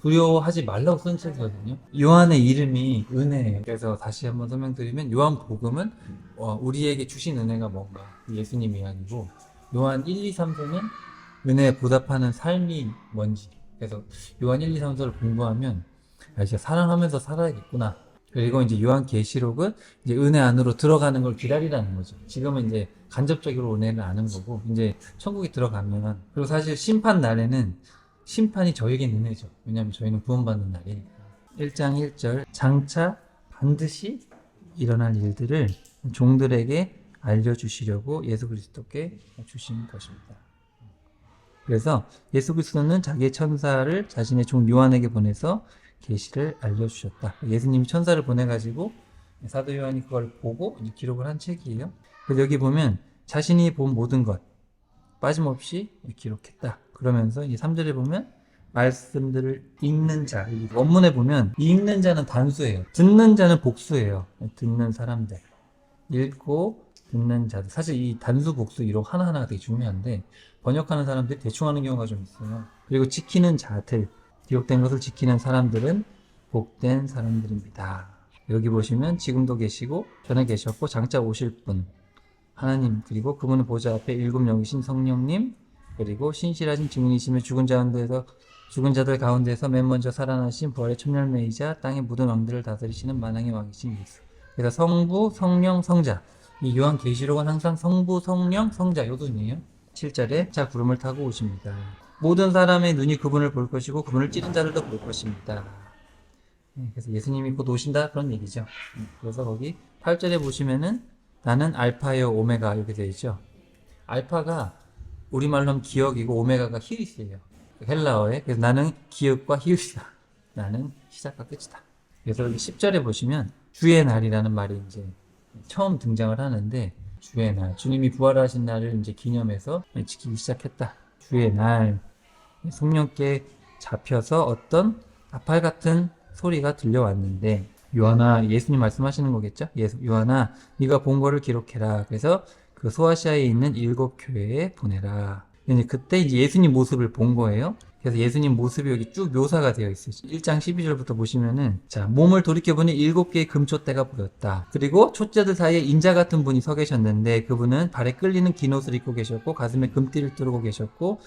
두려워하지 말라고 쓴 책이거든요. 요한의 이름이 은혜예요. 그래서 다시 한번 설명드리면 요한 복음은 우리에게 주신 은혜가 뭔가 예수님이 아니고, 요한 1, 2, 3서는 은혜에 보답하는 삶이 뭔지. 그래서 요한 1, 2, 3서를 공부하면 진짜 사랑하면서 살아야겠구나. 그리고 이제 요한계시록은 이제 은혜 안으로 들어가는 걸 기다리라는 거죠. 지금은 이제 간접적으로 은혜를 아는 거고, 이제 천국에 들어가면, 그리고 사실 심판 날에는 심판이 저에겐 은혜죠. 왜냐하면 저희는 구원받는 날이니까. 1장 1절 장차 반드시 일어날 일들을 종들에게 알려주시려고 예수 그리스도께 주신 것입니다. 그래서 예수 그리스도는 자기의 천사를 자신의 종 요한에게 보내서 계시를 알려주셨다. 예수님이 천사를 보내가지고 사도 요한이 그걸 보고 기록을 한 책이에요. 그래서 여기 보면 자신이 본 모든 것 빠짐없이 기록했다. 그러면서 이 3절에 보면 말씀들을 읽는 자, 원문에 보면 읽는 자는 단수예요. 듣는 자는 복수예요. 듣는 사람들. 읽고 듣는 자들. 사실 이 단수 복수 이런 하나하나가 되게 중요한데 번역하는 사람들이 대충 하는 경우가 좀 있어요. 그리고 지키는 자들, 기록된 것을 지키는 사람들은 복된 사람들입니다. 여기 보시면 지금도 계시고 전에 계셨고 장차 오실 분 하나님, 그리고 그분의 보좌 앞에 일곱 영이신 성령님, 그리고 신실하신 증인이시며 죽은 자들 가운데서 맨 먼저 살아나신 부활의 첨열매이자 땅의 모든 왕들을 다스리시는 만왕의 왕이신 예수. 그래서 성부, 성령, 성자. 이 요한계시록은 항상 성부, 성령, 성자 요 순이에요. 7절에 자 구름을 타고 오십니다. 모든 사람의 눈이 그분을 볼 것이고 그분을 찌른 자들도 볼 것입니다. 그래서 예수님이 곧 오신다 그런 얘기죠. 그래서 거기 8절에 보시면은 나는 알파요 오메가 이렇게 되어 있죠. 알파가 우리말로 하면 기억이고 오메가가 히읗이에요. 헬라어에. 그래서 나는 기억과 히읗이다. 나는 시작과 끝이다. 그래서 여기 10절에 보시면 주의 날이라는 말이 이제 처음 등장을 하는데, 주의 날, 주님이 부활하신 날을 이제 기념해서 지키기 시작했다. 주의 날, 성령께 잡혀서 어떤 나팔 같은 소리가 들려왔는데, 요한아, 예수님 말씀하시는 거겠죠? 요한아, 네가 본 거를 기록해라. 그래서 그 소아시아에 있는 7교회에 보내라. 그때 이제 예수님 모습을 본 거예요. 그래서 예수님 모습이 여기 쭉 묘사가 되어 있어요. 1장 12절부터 보시면은, 자, 몸을 돌이켜보니 7개의 금촛대가 보였다. 그리고 촛대들 사이에 인자 같은 분이 서 계셨는데, 그분은 발에 끌리는 긴 옷을 입고 계셨고, 가슴에 금띠를 두르고 계셨고,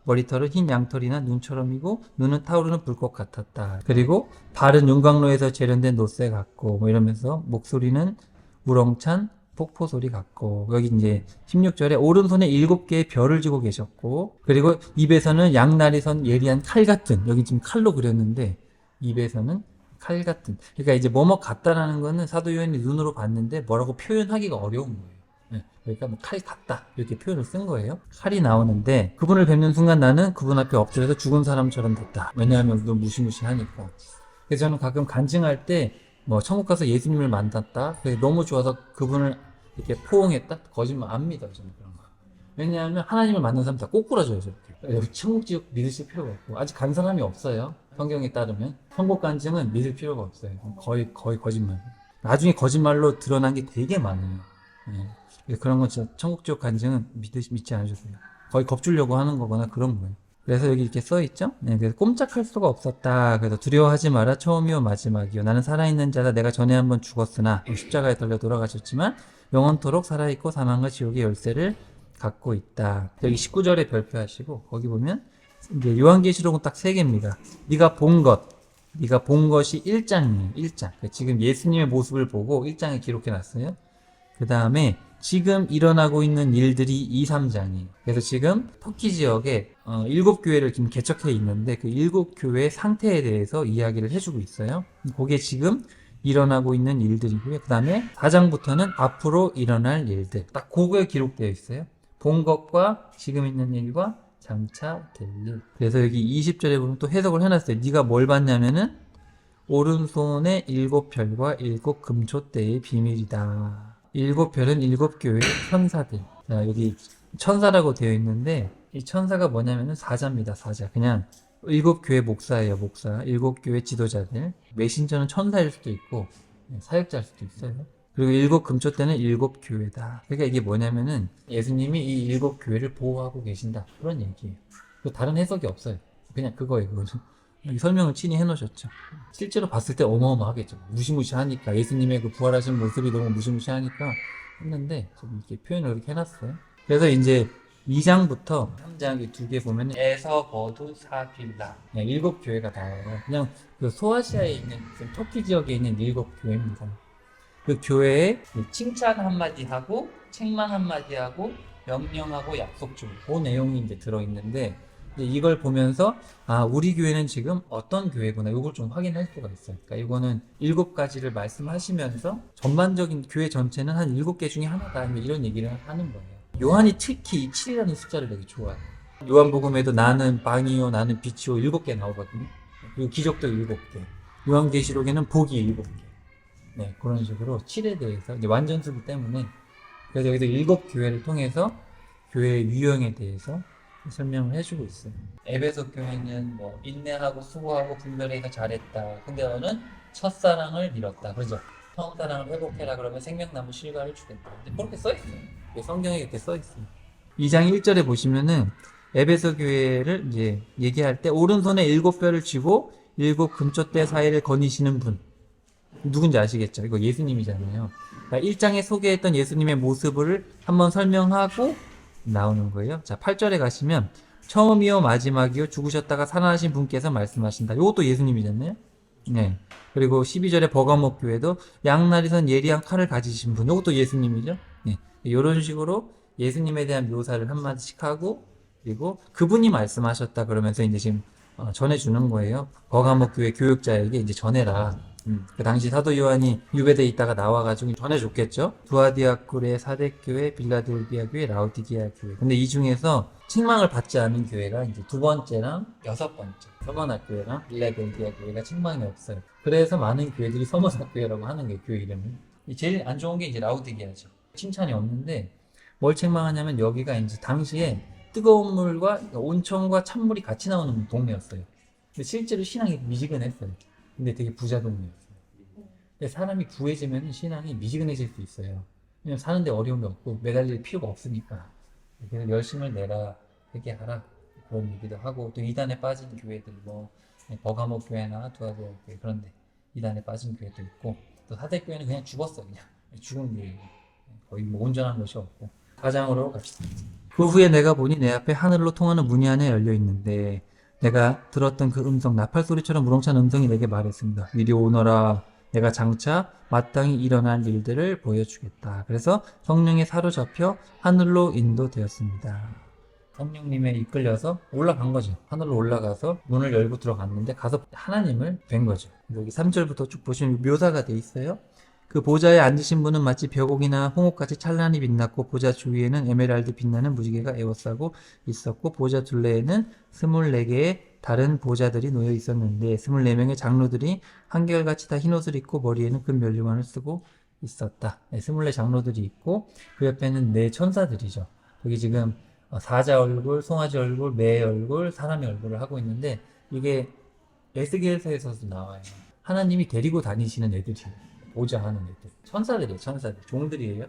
머리털은 흰 양털이나 눈처럼이고 눈은 타오르는 불꽃 같았다. 그리고 발은 용광로에서 재련된 놋새 같고 뭐 이러면서 목소리는 우렁찬 폭포 소리 같고, 여기 이제 16절에 오른손에 7개의 별을 쥐고 계셨고, 그리고 입에서는 양날이 선 예리한 칼 같은, 여기 지금 칼로 그렸는데 입에서는 칼 같은, 그러니까 이제 뭐뭐 같다라는 거는 사도 요한이 눈으로 봤는데 뭐라고 표현하기가 어려운 거예요. 그러니까 뭐 칼 같다 이렇게 표현을 쓴 거예요. 칼이 나오는데 그분을 뵙는 순간 나는 그분 앞에 엎드려서 죽은 사람처럼 됐다. 왜냐하면 너무 무시무시하니까. 그래서 저는 가끔 간증할 때 뭐 천국 가서 예수님을 만났다, 너무 좋아서 그분을 이렇게 포옹했다, 거짓말 안 믿어요 저는 그런 거. 왜냐하면 하나님을 만난 사람 다 꼬꾸라져요 저렇게. 천국 지옥 믿으실 필요가 없고, 아직 간 사람이 없어요. 성경에 따르면 천국 간증은 믿을 필요가 없어요. 거의 거짓말. 나중에 거짓말로 드러난 게 되게 많아요. 그런 건 진짜 천국 지옥 간증은 믿지 않으셔도 돼요. 거의 겁주려고 하는 거거나 그런 거예요. 그래서 여기 이렇게 써있죠? 그래서 꼼짝할 수가 없었다. 그래서 두려워하지 마라. 처음이요 마지막이요. 나는 살아있는 자다. 내가 전에 한번 죽었으나 십자가에 달려 돌아가셨지만 영원토록 살아있고 사망과 지옥의 열쇠를 갖고 있다. 여기 19절에 별표하시고 거기 보면 이제 요한계시록은 딱 3개입니다. 네가 본 것이 1장이에요. 1장. 지금 예수님의 모습을 보고 1장에 기록해놨어요. 그 다음에 지금 일어나고 있는 일들이 2, 3장이에요. 그래서 지금 터키 지역에 7교회를 지금 개척해 있는데 그 7교회의 상태에 대해서 이야기를 해주고 있어요. 그게 지금 일어나고 있는 일들이고요. 그 다음에 4장부터는 앞으로 일어날 일들. 딱 그거에 기록되어 있어요. 본 것과 지금 있는 일과 장차 될 일. 그래서 여기 20절에 보면 또 해석을 해놨어요. 네가 뭘 봤냐면은 오른손에 7별과 7금촛대의 비밀이다. 7별은 7교회의 천사들. 자, 여기 천사라고 되어 있는데 이 천사가 뭐냐면은 사자입니다. 사자. 그냥 7교회 목사예요. 목사. 7교회 지도자들. 메신저는 천사일 수도 있고 사역자일 수도 있어요. 그리고 7금촛대는 7교회다. 그러니까 이게 뭐냐면은 예수님이 이 7교회를 보호하고 계신다. 그런 얘기예요. 다른 해석이 없어요. 그냥 그거예요. 그거는. 이 설명을 친히 해놓으셨죠. 실제로 봤을 때 어마어마하겠죠. 무시무시하니까 예수님의 그 부활하신 모습이 너무 무시무시하니까 했는데 좀 이렇게 표현을 그렇게 해놨어요. 그래서 이제 2장부터 3장 두 개 보면 에서 버두 사빌라 7교회가 나와요. 그냥 그 소아시아에 있는 터키 지역에 있는 7교회입니다. 그 교회에 칭찬 한마디 하고 책망 한마디 하고 명령하고 약속 중 그 내용이 이제 들어있는데 이제 이걸 보면서 아 우리 교회는 지금 어떤 교회구나 이걸 좀 확인할 수가 있어요. 그러니까 이거는 7가지를 말씀하시면서 전반적인 교회 전체는 한 7개 중에 하나다 이런 얘기를 하는 거예요. 요한이 특히 이 7이라는 숫자를 되게 좋아해요. 요한복음에도 나는 빵이요 나는 빛이요 7개 나오거든요. 그리고 기적도 7개. 요한계시록에는 복이 7개. 네, 그런 식으로 7에 대해서 이제 완전수기 때문에 그래서 여기서 7교회를 통해서 교회의 유형에 대해서 설명을 해주고 있어요. 에베소 교회는 뭐 인내하고 수고하고 분별해서 잘했다. 근데 너는 첫사랑을 잃었다. 그러죠? 처음사랑을 회복해라 그러면 생명나무 실과를 주겠다. 근데 그렇게 써있어요. 성경에 이렇게 써있어요. 2장 1절에 보시면은 에베소 교회를 이제 얘기할 때 오른손에 7뼈를 쥐고 7 금촛대 사이를 거니시는 분 누군지 아시겠죠? 이거 예수님이잖아요. 그러니까 1장에 소개했던 예수님의 모습을 한번 설명하고 나오는 거예요. 자, 8절에 가시면 처음이요 마지막이요 죽으셨다가 살아나신 분께서 말씀하신다. 이것도 예수님이잖아요. 네. 그리고 12절에 버가목 교회도 양날이선 예리한 칼을 가지신 분. 이것도 예수님이죠. 네. 이런 식으로 예수님에 대한 묘사를 한마디씩 하고 그리고 그분이 말씀하셨다 그러면서 이제 지금 전해주는 거예요. 버가목 교회 교육자에게 이제 전해라. 그 당시 사도 요한이 유배돼 있다가 나와가지고 전해줬겠죠. 두아디아굴의 사대교회, 빌라델비아 교회, 라우디게아 교회. 근데 이 중에서 책망을 받지 않은 교회가 이제 2번째랑 6번째. 서머나교회랑 빌라델비아 교회가 책망이 없어요. 그래서 많은 교회들이 서머나교회라고 하는 게 교회 이름을. 제일 안 좋은 게 이제 라우디게아죠. 칭찬이 없는데 뭘 책망하냐면 여기가 이제 당시에 뜨거운 물과 온천과 찬물이 같이 나오는 동네였어요. 근데 실제로 신앙이 미지근했어요. 근데 되게 부자 동네였어요. 근데 사람이 구해지면 신앙이 미지근해질 수 있어요. 왜냐면 사는데 어려움이 없고 매달릴 필요가 없으니까. 그래서 열심을 내라, 회개하라 그런 얘기도 하고 또 이단에 빠진 교회들 뭐 버가목 교회나 두아디아 교회 그런데 이단에 빠진 교회도 있고 또 사대교회는 그냥 죽었어요. 그냥 죽은 교회 거의 뭐 온전한 것이 없고 4장으로 갑시다. 그 후에 내가 보니 내 앞에 하늘로 통하는 문이 하나 열려 있는데 내가 들었던 그 음성 나팔소리처럼 우렁찬 음성이 내게 말했습니다. 이리 오너라. 내가 장차 마땅히 일어날 일들을 보여주겠다. 그래서 성령에 사로잡혀 하늘로 인도되었습니다. 성령님에 이끌려서 올라간 거죠. 하늘로 올라가서 문을 열고 들어갔는데 가서 하나님을 뵌 거죠. 여기 3절부터 쭉 보시면 묘사가 돼 있어요. 그 보좌에 앉으신 분은 마치 벼곡이나 홍옥같이 찬란히 빛났고 보좌 주위에는 에메랄드 빛나는 무지개가 에워싸고 있었고 보좌 둘레에는 24개의 다른 보좌들이 놓여 있었는데 24명의 장로들이 한결같이 다 흰옷을 입고 머리에는 큰 면류관을 쓰고 있었다. 24 장로들이 있고 그 옆에는 4 천사들이죠. 여기 지금 사자 얼굴, 송아지 얼굴, 매 얼굴, 사람의 얼굴을 하고 있는데 이게 에스겔서에서도 나와요. 하나님이 데리고 다니시는 애들이에요. 보좌하는 애들. 천사들이에요, 천사들. 종들이에요.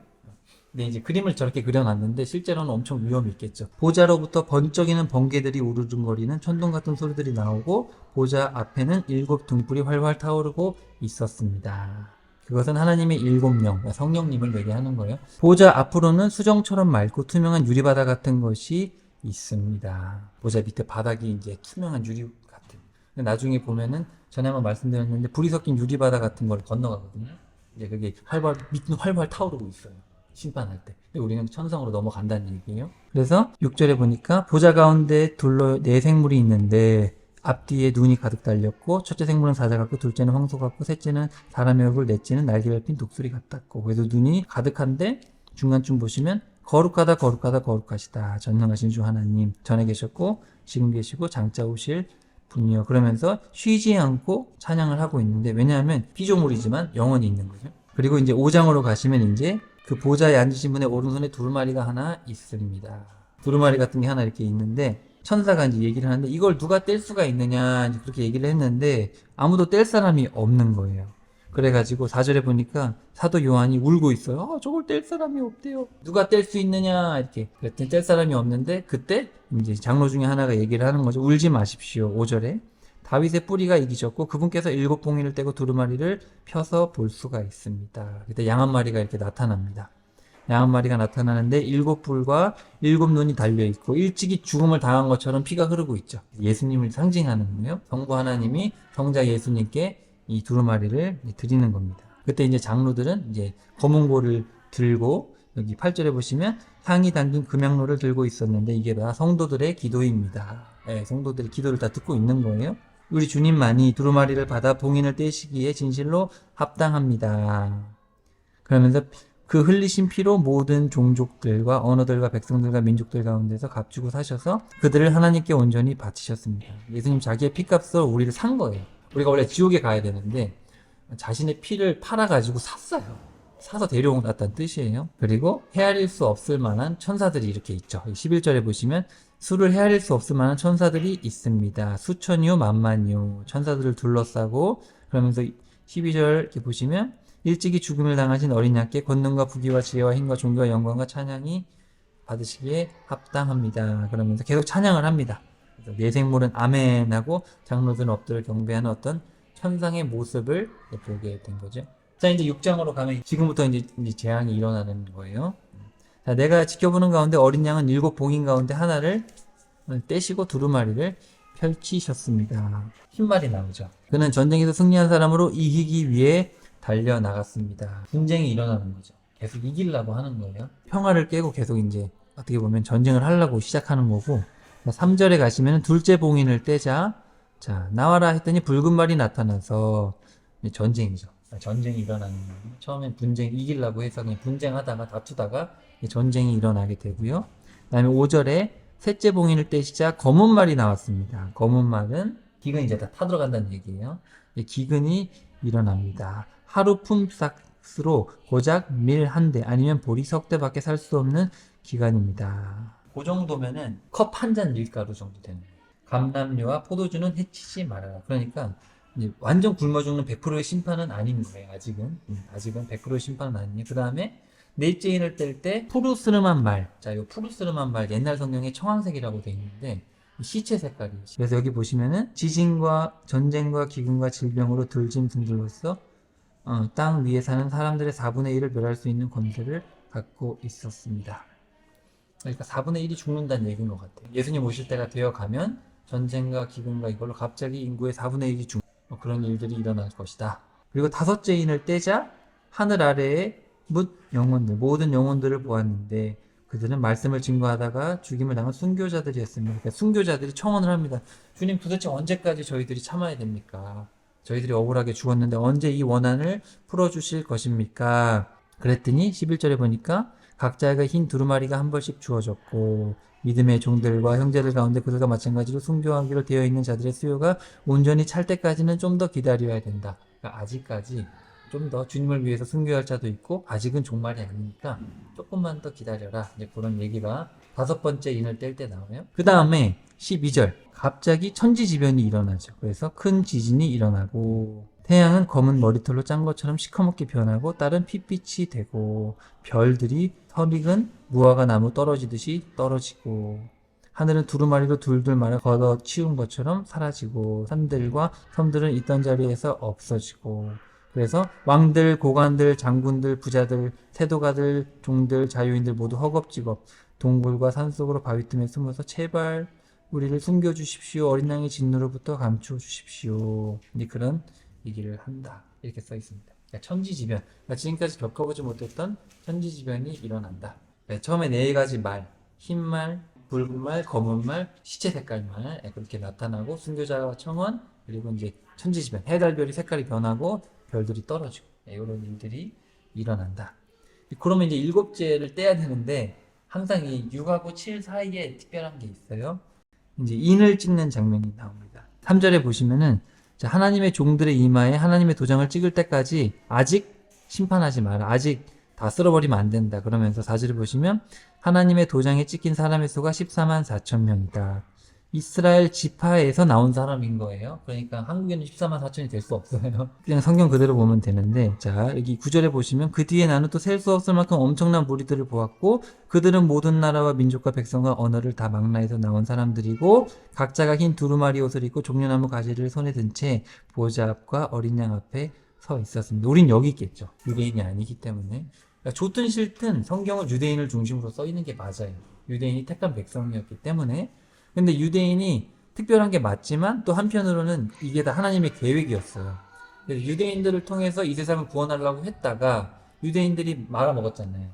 근데 이제 그림을 저렇게 그려놨는데 실제로는 엄청 위험이 있겠죠. 보좌로부터 번쩍이는 번개들이 우르릉거리는 천둥 같은 소리들이 나오고 보좌 앞에는 7 등불이 활활 타오르고 있었습니다. 그것은 하나님의 7명, 성령님을 얘기하는 거예요. 보좌 앞으로는 수정처럼 맑고 투명한 유리바다 같은 것이 있습니다. 보좌 밑에 바닥이 이제 투명한 유리 같은. 근데 나중에 보면은 전에 한번 말씀드렸는데 불이 섞인 유리바다 같은 걸 건너가거든요. 이제 그게 밑은 활활 타오르고 있어요. 심판할 때. 근데 우리는 천성으로 넘어간다는 얘기예요. 그래서 6절에 보니까 보좌 가운데 둘러 4 생물이 있는데 앞뒤에 눈이 가득 달렸고 첫째 생물은 사자 같고 둘째는 황소 같고 셋째는 사람의 얼굴 넷째는 날개를 핀 독수리 같았고 그래도 눈이 가득한데 중간쯤 보시면 거룩하다 거룩하다 거룩하시다 전능하신 주 하나님 전에 계셨고 지금 계시고 장차 오실 분이요. 그러면서 쉬지 않고 찬양을 하고 있는데 왜냐하면 피조물이지만 영원히 있는 거죠. 그리고 이제 5장으로 가시면 이제 그 보좌에 앉으신 분의 오른손에 두루마리가 하나 있습니다. 두루마리 같은 게 하나 이렇게 있는데 천사가 이제 얘기를 하는데 이걸 누가 뗄 수가 있느냐 이제 그렇게 얘기를 했는데 아무도 뗄 사람이 없는 거예요. 그래가지고 4절에 보니까 사도 요한이 울고 있어요. 저걸 뗄 사람이 없대요. 누가 뗄 수 있느냐 이렇게 그랬더니 뗄 사람이 없는데 그때 이제 장로 중에 하나가 얘기를 하는 거죠. 울지 마십시오. 5절에 다윗의 뿌리가 이기셨고 그분께서 7봉인을 떼고 두루마리를 펴서 볼 수가 있습니다. 그때 양 한 마리가 이렇게 나타납니다. 양 한 마리가 나타나는데 7불과 7눈이 달려있고 일찍이 죽음을 당한 것처럼 피가 흐르고 있죠. 예수님을 상징하는 거예요. 성부 하나님이 성자 예수님께 이 두루마리를 드리는 겁니다. 그때 이제 장로들은 이제 검은고를 들고 여기 8절에 보시면 향이 담긴 금양로를 들고 있었는데 이게 다 성도들의 기도입니다. 네, 성도들의 기도를 다 듣고 있는 거예요. 우리 주님만이 두루마리를 받아 봉인을 떼시기에 진실로 합당합니다. 그러면서 그 흘리신 피로 모든 종족들과 언어들과 백성들과 민족들 가운데서 값주고 사셔서 그들을 하나님께 온전히 바치셨습니다. 예수님 자기의 피값으로 우리를 산 거예요. 우리가 원래 지옥에 가야 되는데 자신의 피를 팔아가지고 샀어요. 사서 데려온다는 뜻이에요. 그리고 헤아릴 수 없을 만한 천사들이 이렇게 있죠. 11절에 보시면 수를 헤아릴 수 없을 만한 천사들이 있습니다. 수천이요 만만이요 천사들을 둘러싸고 그러면서 12절 이렇게 보시면 일찍이 죽음을 당하신 어린 양께 권능과 부귀와 지혜와 힘과 존귀와 영광과 찬양이 받으시기에 합당합니다. 그러면서 계속 찬양을 합니다. 내 생물은 아멘하고 장로들은 엎드려 경배하는 어떤 천상의 모습을 보게 된 거죠. 자, 이제 6장으로 가면 지금부터 이제 재앙이 일어나는 거예요. 자, 내가 지켜보는 가운데 어린 양은 7봉인 가운데 하나를 떼시고 두루마리를 펼치셨습니다. 흰말이 나오죠. 그는 전쟁에서 승리한 사람으로 이기기 위해 달려나갔습니다. 분쟁이 일어나는 거죠. 계속 이기려고 하는 거예요. 평화를 깨고 계속 이제 어떻게 보면 전쟁을 하려고 시작하는 거고 3절에 가시면 둘째 봉인을 떼자 자 나와라 했더니 붉은 말이 나타나서 전쟁이죠. 전쟁이 일어나는 거예요. 처음엔 분쟁 이기려고 해서 그냥 분쟁하다가 다투다가 전쟁이 일어나게 되고요. 그 다음에 5절에 셋째 봉인을 떼시자 검은 말이 나왔습니다. 검은 말은 기근이 이제 다 타들어간다는 얘기예요. 기근이 일어납니다. 하루 품삯으로 고작 밀 한 대 아니면 보리 석 대밖에 살 수 없는 기간입니다. 그 정도면은 컵 한 잔 밀가루 정도 되는 거예요. 감람류와 포도주는 해치지 말아라. 그러니까 이제 완전 굶어 죽는 100%의 심판은 아닌 거예요. 아직은 100%의 심판은 아니에요. 그 다음에 넷째 인을 뗄 때 푸르스름한 말. 자, 이 푸르스름한 말 옛날 성경에 청황색이라고 되어 있는데 시체 색깔이. 그래서 여기 보시면은 지진과 전쟁과 기근과 질병으로 들짐승들로서 땅 위에 사는 사람들의 4분의 1을 멸할 수 있는 권세를 갖고 있었습니다. 그러니까 4분의 1이 죽는다는 얘기인 것 같아요. 예수님 오실 때가 되어 가면 전쟁과 기근과 이걸로 갑자기 인구의 4분의 1이 죽는 그런 일들이 일어날 것이다. 그리고 다섯째 인을 떼자 하늘 아래에 뭇 영혼들 모든 영혼들을 보았는데 그들은 말씀을 증거하다가 죽임을 당한 순교자들이었습니다. 그러니까 순교자들이 청원을 합니다. 주님 도대체 언제까지 저희들이 참아야 됩니까? 저희들이 억울하게 죽었는데 언제 이 원한을 풀어주실 것입니까? 그랬더니 11절에 보니까 각자에게 흰 두루마리가 한 벌씩 주어졌고 믿음의 종들과 형제들 가운데 그들과 마찬가지로 순교하기로 되어 있는 자들의 수요가 온전히 찰 때까지는 좀 더 기다려야 된다. 그러니까 아직까지 좀 더 주님을 위해서 순교할 자도 있고 아직은 종말이 아니니까 조금만 더 기다려라. 이제 그런 얘기가 5번째 인을 뗄 때 나와요. 그 다음에 12절 갑자기 천지지변이 일어나죠. 그래서 큰 지진이 일어나고 태양은 검은 머리털로 짠 것처럼 시커멓게 변하고 딸은 핏빛이 되고 별들이 설익은 무화과 나무 떨어지듯이 떨어지고 하늘은 두루마리로 둘둘 말아 걷어 치운 것처럼 사라지고 산들과 섬들은 있던 자리에서 없어지고 그래서 왕들, 고관들, 장군들, 부자들, 세도가들, 종들, 자유인들 모두 허겁지겁 동굴과 산속으로 바위 틈에 숨어서 제발 우리를 숨겨주십시오. 어린 양의 진노로부터 감춰주십시오. 그런 얘기를 한다. 이렇게 써 있습니다. 그러니까 천지지변. 그러니까 지금까지 겪어보지 못했던 천지지변이 일어난다. 그러니까 처음에 4가지 말, 흰말, 붉은 말, 검은 말, 시체 색깔 말 그렇게 나타나고 순교자와 청원 그리고 이제 천지지변, 해달별이 색깔이 변하고 별들이 떨어지고 이런 일들이 일어난다. 그러면 이제 7째를 떼야 되는데 항상 이 6하고 7 사이에 특별한 게 있어요. 이제 인을 찍는 장면이 나옵니다. 3절에 보시면은 하나님의 종들의 이마에 하나님의 도장을 찍을 때까지 아직 심판하지 마라. 아직 다 쓸어버리면 안 된다. 그러면서 4절에 보시면 하나님의 도장에 찍힌 사람의 수가 14만 4천 명이다. 이스라엘 지파에서 나온 사람인 거예요. 그러니까 한국에는 14만 4천이 될 수 없어요. 그냥 성경 그대로 보면 되는데, 자, 여기 9절에 보시면 그 뒤에 나는 또 셀 수 없을 만큼 엄청난 무리들을 보았고 그들은 모든 나라와 민족과 백성과 언어를 다 망라에서 나온 사람들이고 각자가 흰 두루마리 옷을 입고 종려나무 가지를 손에 든 채 보좌 앞과 어린 양 앞에 서 있었습니다. 우린 여기 있겠죠. 유대인이 아니기 때문에. 그러니까 좋든 싫든 성경은 유대인을 중심으로 써 있는 게 맞아요. 유대인이 택한 백성이었기 때문에. 근데 유대인이 특별한 게 맞지만 또 한편으로는 이게 다 하나님의 계획이었어요. 그래서 유대인들을 통해서 이 세상을 구원하려고 했다가 유대인들이 말아먹었잖아요.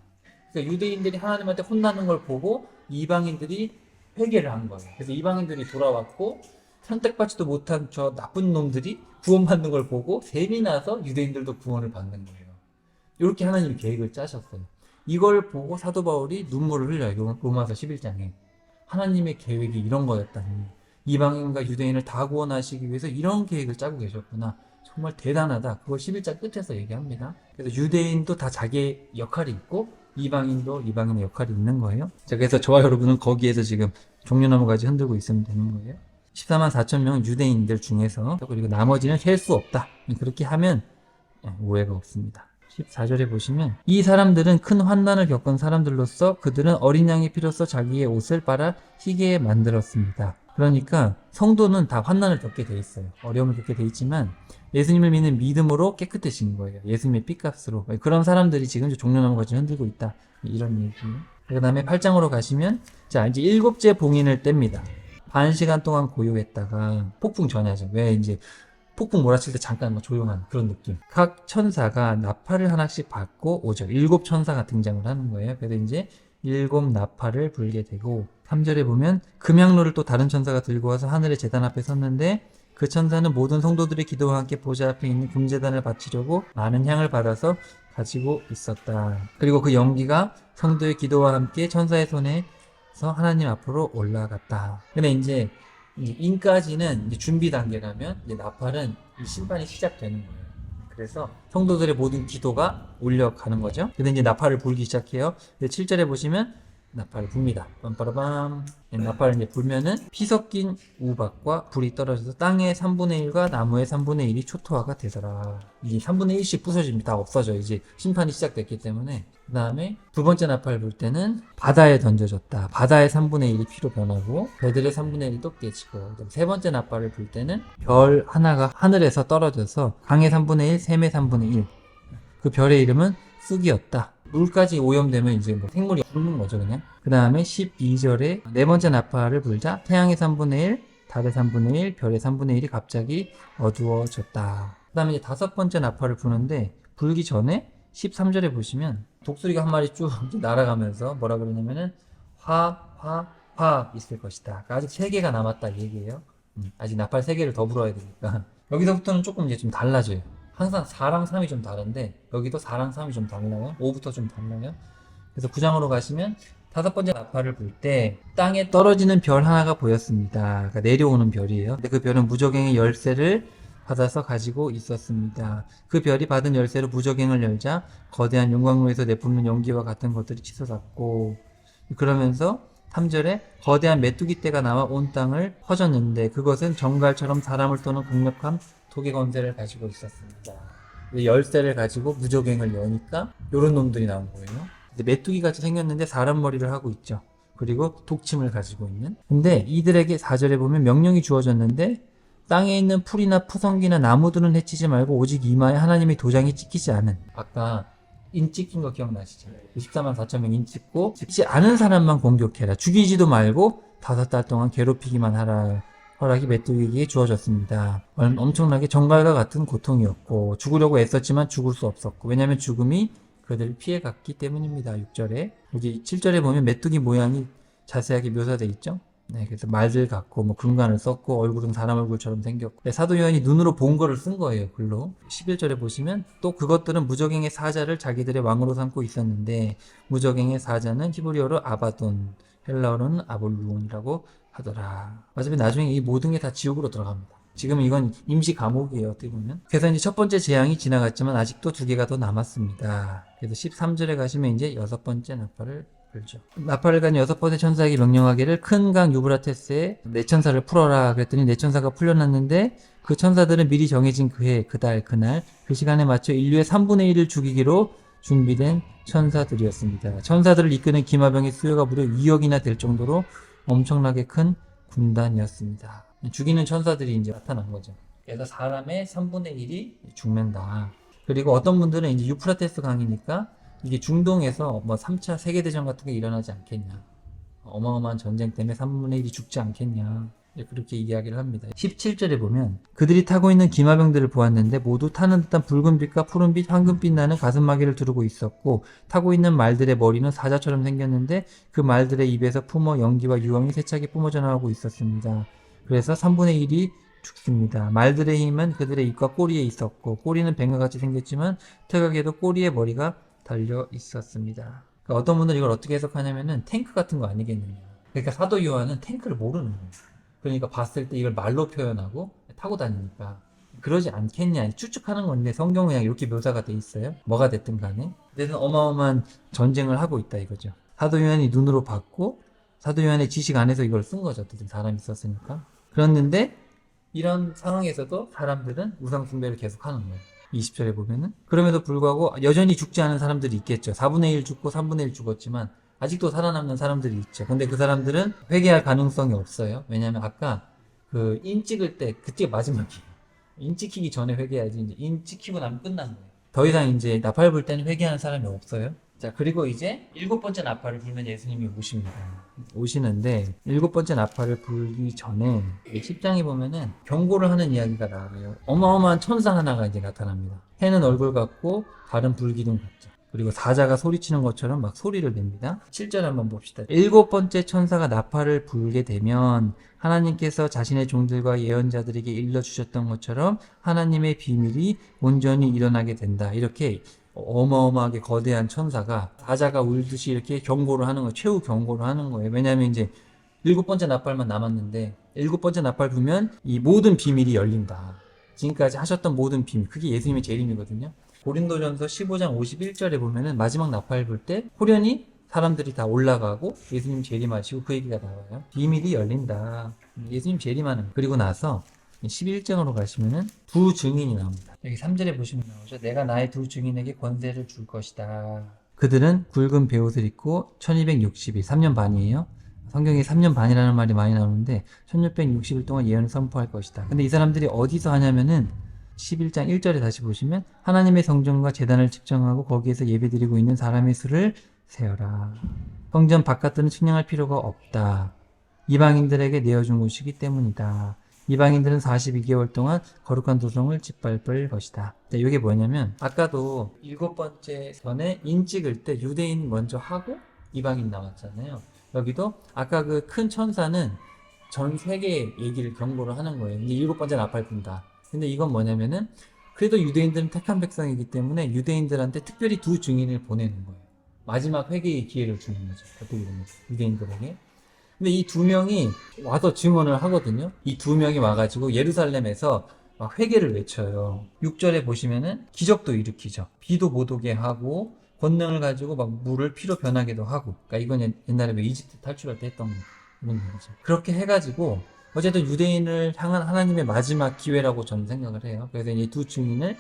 그러니까 유대인들이 하나님한테 혼나는 걸 보고 이방인들이 회개를 한 거예요. 그래서 이방인들이 돌아왔고 선택받지도 못한 저 나쁜 놈들이 구원받는 걸 보고 셈이 나서 유대인들도 구원을 받는 거예요. 이렇게 하나님이 계획을 짜셨어요. 이걸 보고 사도 바울이 눈물을 흘려요. 로마서 11장에. 하나님의 계획이 이런 거였다니. 이방인과 유대인을 다 구원하시기 위해서 이런 계획을 짜고 계셨구나. 정말 대단하다. 그걸 11장 끝에서 얘기합니다. 그래서 유대인도 다 자기의 역할이 있고 이방인도 이방인의 역할이 있는 거예요. 자, 그래서 저와 여러분은 거기에서 지금 종려나무까지 흔들고 있으면 되는 거예요. 14만 4천 명 유대인들 중에서 그리고 나머지는 셀 수 없다. 그렇게 하면 오해가 없습니다. 14절에 보시면 이 사람들은 큰 환난을 겪은 사람들로서 그들은 어린 양의 피로써 자기의 옷을 빨아 희게 만들었습니다. 그러니까 성도는 다 환난을 겪게 돼 있어요. 어려움을 겪게 돼 있지만 예수님을 믿는 믿음으로 깨끗해진 거예요. 예수님의 핏값으로. 그런 사람들이 지금 종려나무같이 흔들고 있다. 이런 얘기예요. 그 다음에 8장으로 가시면 자 이제 7째 봉인을 뗍니다. 반 시간 동안 고요했다가 폭풍 전야죠. 왜 이제 폭풍 몰아칠 때 잠깐 뭐 조용한 그런 느낌. 각 천사가 나팔을 하나씩 받고 오죠. 7천사가 등장을 하는 거예요. 그래서 이제 7 나팔을 불게 되고 3절에 보면 금향로를 또 다른 천사가 들고 와서 하늘의 제단 앞에 섰는데 그 천사는 모든 성도들의 기도와 함께 보좌 앞에 있는 금제단을 바치려고 많은 향을 받아서 가지고 있었다. 그리고 그 연기가 성도의 기도와 함께 천사의 손에서 하나님 앞으로 올라갔다. 근데 이제 인까지는 이제 준비 단계라면 이제 나팔은 이 심판이 시작되는 거예요. 그래서 성도들의 모든 기도가 올려가는 거죠. 근데 이제 나팔을 불기 시작해요. 7절에 보시면 나팔을 붑니다. 빰빠라밤. 나팔을 이제 불면은 피 섞인 우박과 불이 떨어져서 땅의 3분의 1과 나무의 3분의 1이 초토화가 되더라. 이 3분의 1씩 부서집니다. 다 없어져. 이제 심판이 시작됐기 때문에. 그 다음에 두 번째 나팔을 불 때는 바다에 던져졌다. 바다의 3분의 1이 피로 변하고 배들의 3분의 1이 깨지고 세 번째 나팔을 불 때는 별 하나가 하늘에서 떨어져서 강의 3분의 1, 샘의 3분의 1. 그 별의 이름은 쑥이었다. 물까지 오염되면 이제 뭐 생물이 죽는 거죠, 그냥. 그 다음에 12절에 네 번째 나팔을 불자 태양의 3분의 1, 달의 3분의 1, 별의 3분의 1이 갑자기 어두워졌다. 그 다음에 이제 다섯 번째 나팔을 부는데 불기 전에 13절에 보시면 독수리가 한 마리 쭉 날아가면서 뭐라 그러냐면은 화 있을 것이다. 그러니까 아직 3개가 남았다 이 얘기예요. 아직 나팔 3개를 더 불어야 되니까. 여기서부터는 조금 이제 좀 달라져요. 항상 4랑 3이 좀 다른데 여기도 4랑 3이 좀 달라요. 5부터 좀 달라요. 그래서 9장으로 가시면 다섯 번째 나팔을 불 때 땅에 떨어지는 별 하나가 보였습니다. 그러니까 내려오는 별이에요. 근데 그 별은 무저갱의 열쇠를 받아서 가지고 있었습니다. 그 별이 받은 열쇠로 무저갱을 열자 거대한 용광로에서 내뿜는 연기와 같은 것들이 치솟았고 그러면서 3절에 거대한 메뚜기 떼가 나와 온 땅을 퍼졌는데 그것은 정갈처럼 사람을 떠는 강력한 독의 권세를 가지고 있었습니다. 열쇠를 가지고 무저갱을 여니까 요런 놈들이 나온 거예요. 메뚜기 같이 생겼는데 사람 머리를 하고 있죠. 그리고 독침을 가지고 있는. 근데 이들에게 4절에 보면 명령이 주어졌는데 땅에 있는 풀이나 푸성기나 나무들은 해치지 말고 오직 이마에 하나님의 도장이 찍히지 않은. 아까 인 찍힌 거 기억나시죠? 24만 4천 명 인 찍고 찍지 않은 사람만 공격해라. 죽이지도 말고 5달 동안 괴롭히기만 하라. 허락이 메뚜기에게 주어졌습니다. 엄청나게 정갈과 같은 고통이었고 죽으려고 애썼지만 죽을 수 없었고 왜냐하면 죽음이 그들을 피해갔기 때문입니다. 6절에 여기 7절에 보면 메뚜기 모양이 자세하게 묘사되어 있죠. 네, 그래서 말들 같고 뭐 금관을 썼고 얼굴은 사람 얼굴처럼 생겼고 네, 사도 요한이 눈으로 본 거를 쓴 거예요. 글로 11절에 보시면 또 그것들은 무저갱의 사자를 자기들의 왕으로 삼고 있었는데 무저갱의 사자는 히브리어로 아바돈 헬라어로는 아볼루온이라고 하더라. 어차피 나중에 이 모든 게 다 지옥으로 들어갑니다. 지금 이건 임시 감옥이에요. 어떻게 보면. 그래서 이제 첫 번째 재앙이 지나갔지만 아직도 2개가 더 남았습니다. 그래서 13절에 가시면 이제 6번째 나팔을 불죠. 나팔을 가진 6번의 천사에게 명령하기를 큰 강 유브라테스에 네 천사를 풀어라. 그랬더니 네 천사가 풀려났는데 그 천사들은 미리 정해진 그 해, 그 달, 그날, 그 시간에 맞춰 인류의 3분의 1을 죽이기로 준비된 천사들이었습니다. 천사들을 이끄는 기마병의 수요가 무려 2억이나 될 정도로 엄청나게 큰 군단이었습니다. 죽이는 천사들이 이제 나타난 거죠. 그래서 사람의 3분의 1이 죽는다. 그리고 어떤 분들은 이제 유프라테스 강이니까 이게 중동에서 뭐 3차 세계대전 같은 게 일어나지 않겠냐. 어마어마한 전쟁 때문에 3분의 1이 죽지 않겠냐. 그렇게 이야기를 합니다. 17절에 보면 그들이 타고 있는 기마병들을 보았는데 모두 타는 듯한 붉은빛과 푸른빛, 황금빛 나는 가슴마개를 두르고 있었고 타고 있는 말들의 머리는 사자처럼 생겼는데 그 말들의 입에서 품어 연기와 유황이 세차게 뿜어져 나오고 있었습니다. 그래서 3분의 1이 죽습니다. 말들의 힘은 그들의 입과 꼬리에 있었고 꼬리는 뱀과 같이 생겼지만 특이하게도 꼬리에 머리가 달려 있었습니다. 그러니까 어떤 분들은 이걸 어떻게 해석하냐면은 탱크 같은 거 아니겠느냐. 그러니까 사도 요한은 탱크를 모르는 거예요. 그러니까 봤을 때 이걸 말로 표현하고 타고 다니니까 그러지 않겠냐 추측하는 건데 성경은 그냥 이렇게 묘사가 돼 있어요. 뭐가 됐든 간에 그래서 어마어마한 전쟁을 하고 있다 이거죠. 사도 요한이 눈으로 봤고 사도 요한의 지식 안에서 이걸 쓴 거죠. 어쨌든 사람이 썼으니까. 그랬는데 이런 상황에서도 사람들은 우상 숭배를 계속 하는 거예요. 20절에 보면은 그럼에도 불구하고 여전히 죽지 않은 사람들이 있겠죠. 4분의 1 죽고 3분의 1 죽었지만 아직도 살아남는 사람들이 있죠. 근데 그 사람들은 회개할 가능성이 없어요. 왜냐면 아까 그 인 찍을 때 그때 마지막이에요. 인 찍히기 전에 회개해야지. 이제 인 찍히고 나면 끝난 거예요. 더 이상 이제 나팔 불 때는 회개하는 사람이 없어요. 자, 그리고 이제 7번째 나팔을 불면 예수님이 오십니다. 오시는데 7번째 나팔을 불기 전에 10장에 보면은 경고를 하는 이야기가 나와요. 어마어마한 천사 하나가 이제 나타납니다. 해는 얼굴 같고 달은 불기둥 같죠. 그리고 사자가 소리치는 것처럼 막 소리를 냅니다. 7절 한번 봅시다. 7번째 천사가 나팔을 불게 되면 하나님께서 자신의 종들과 예언자들에게 일러주셨던 것처럼 하나님의 비밀이 온전히 일어나게 된다. 이렇게 어마어마하게 거대한 천사가 사자가 울듯이 이렇게 경고를 하는 거예요. 최후 경고를 하는 거예요. 왜냐하면 이제 7번째 나팔만 남았는데 7번째 나팔 불면 이 모든 비밀이 열린다. 지금까지 하셨던 모든 비밀, 그게 예수님의 재림이거든요. 고린도전서 15장 51절에 보면은 마지막 나팔 불 때 호련히 사람들이 다 올라가고 예수님 재림하시고 그 얘기가 나와요. 비밀이 열린다. 예수님 재림하는 거. 그리고 나서 11장으로 가시면은 두 증인이 나옵니다. 여기 3절에 보시면 나오죠. 내가 나의 두 증인에게 권세를 줄 것이다. 그들은 굵은 베옷을 입고 1260일, 3년 반이에요. 성경에 3년 반이라는 말이 많이 나오는데 1660일 동안 예언을 선포할 것이다. 근데 이 사람들이 어디서 하냐면은 11장 1절에 다시 보시면 하나님의 성전과 제단을 측정하고 거기에서 예배드리고 있는 사람의 수를 세어라. 성전 바깥들은 측량할 필요가 없다. 이방인들에게 내어준 곳이기 때문이다. 이방인들은 42개월 동안 거룩한 도성을 짓밟을 것이다. 이게 뭐냐면 아까도 7번째 전에 인 찍을 때 유대인 먼저 하고 이방인 나왔잖아요. 여기도 아까 그 큰 천사는 전 세계 얘기를 경고를 하는 거예요. 이제 7번째 나팔 분다. 근데 이건 뭐냐면은 그래도 유대인들은 택한 백성이기 때문에 유대인들한테 특별히 두 증인을 보내는 거예요. 마지막 회개의 기회를 주는 거죠. 어떻게 보면 유대인들에게. 근데 이 두 명이 와서 증언을 하거든요. 이 두 명이 와가지고 예루살렘에서 막 회개를 외쳐요. 6절에 보시면은 기적도 일으키죠. 비도 못 오게 하고 권능을 가지고 막 물을 피로 변하기도 하고. 그러니까 이건 옛날에 이집트 탈출할 때 했던 그런 거죠. 그렇게 해가지고 어쨌든 유대인을 향한 하나님의 마지막 기회라고 저는 생각을 해요. 그래서 이 두 증인을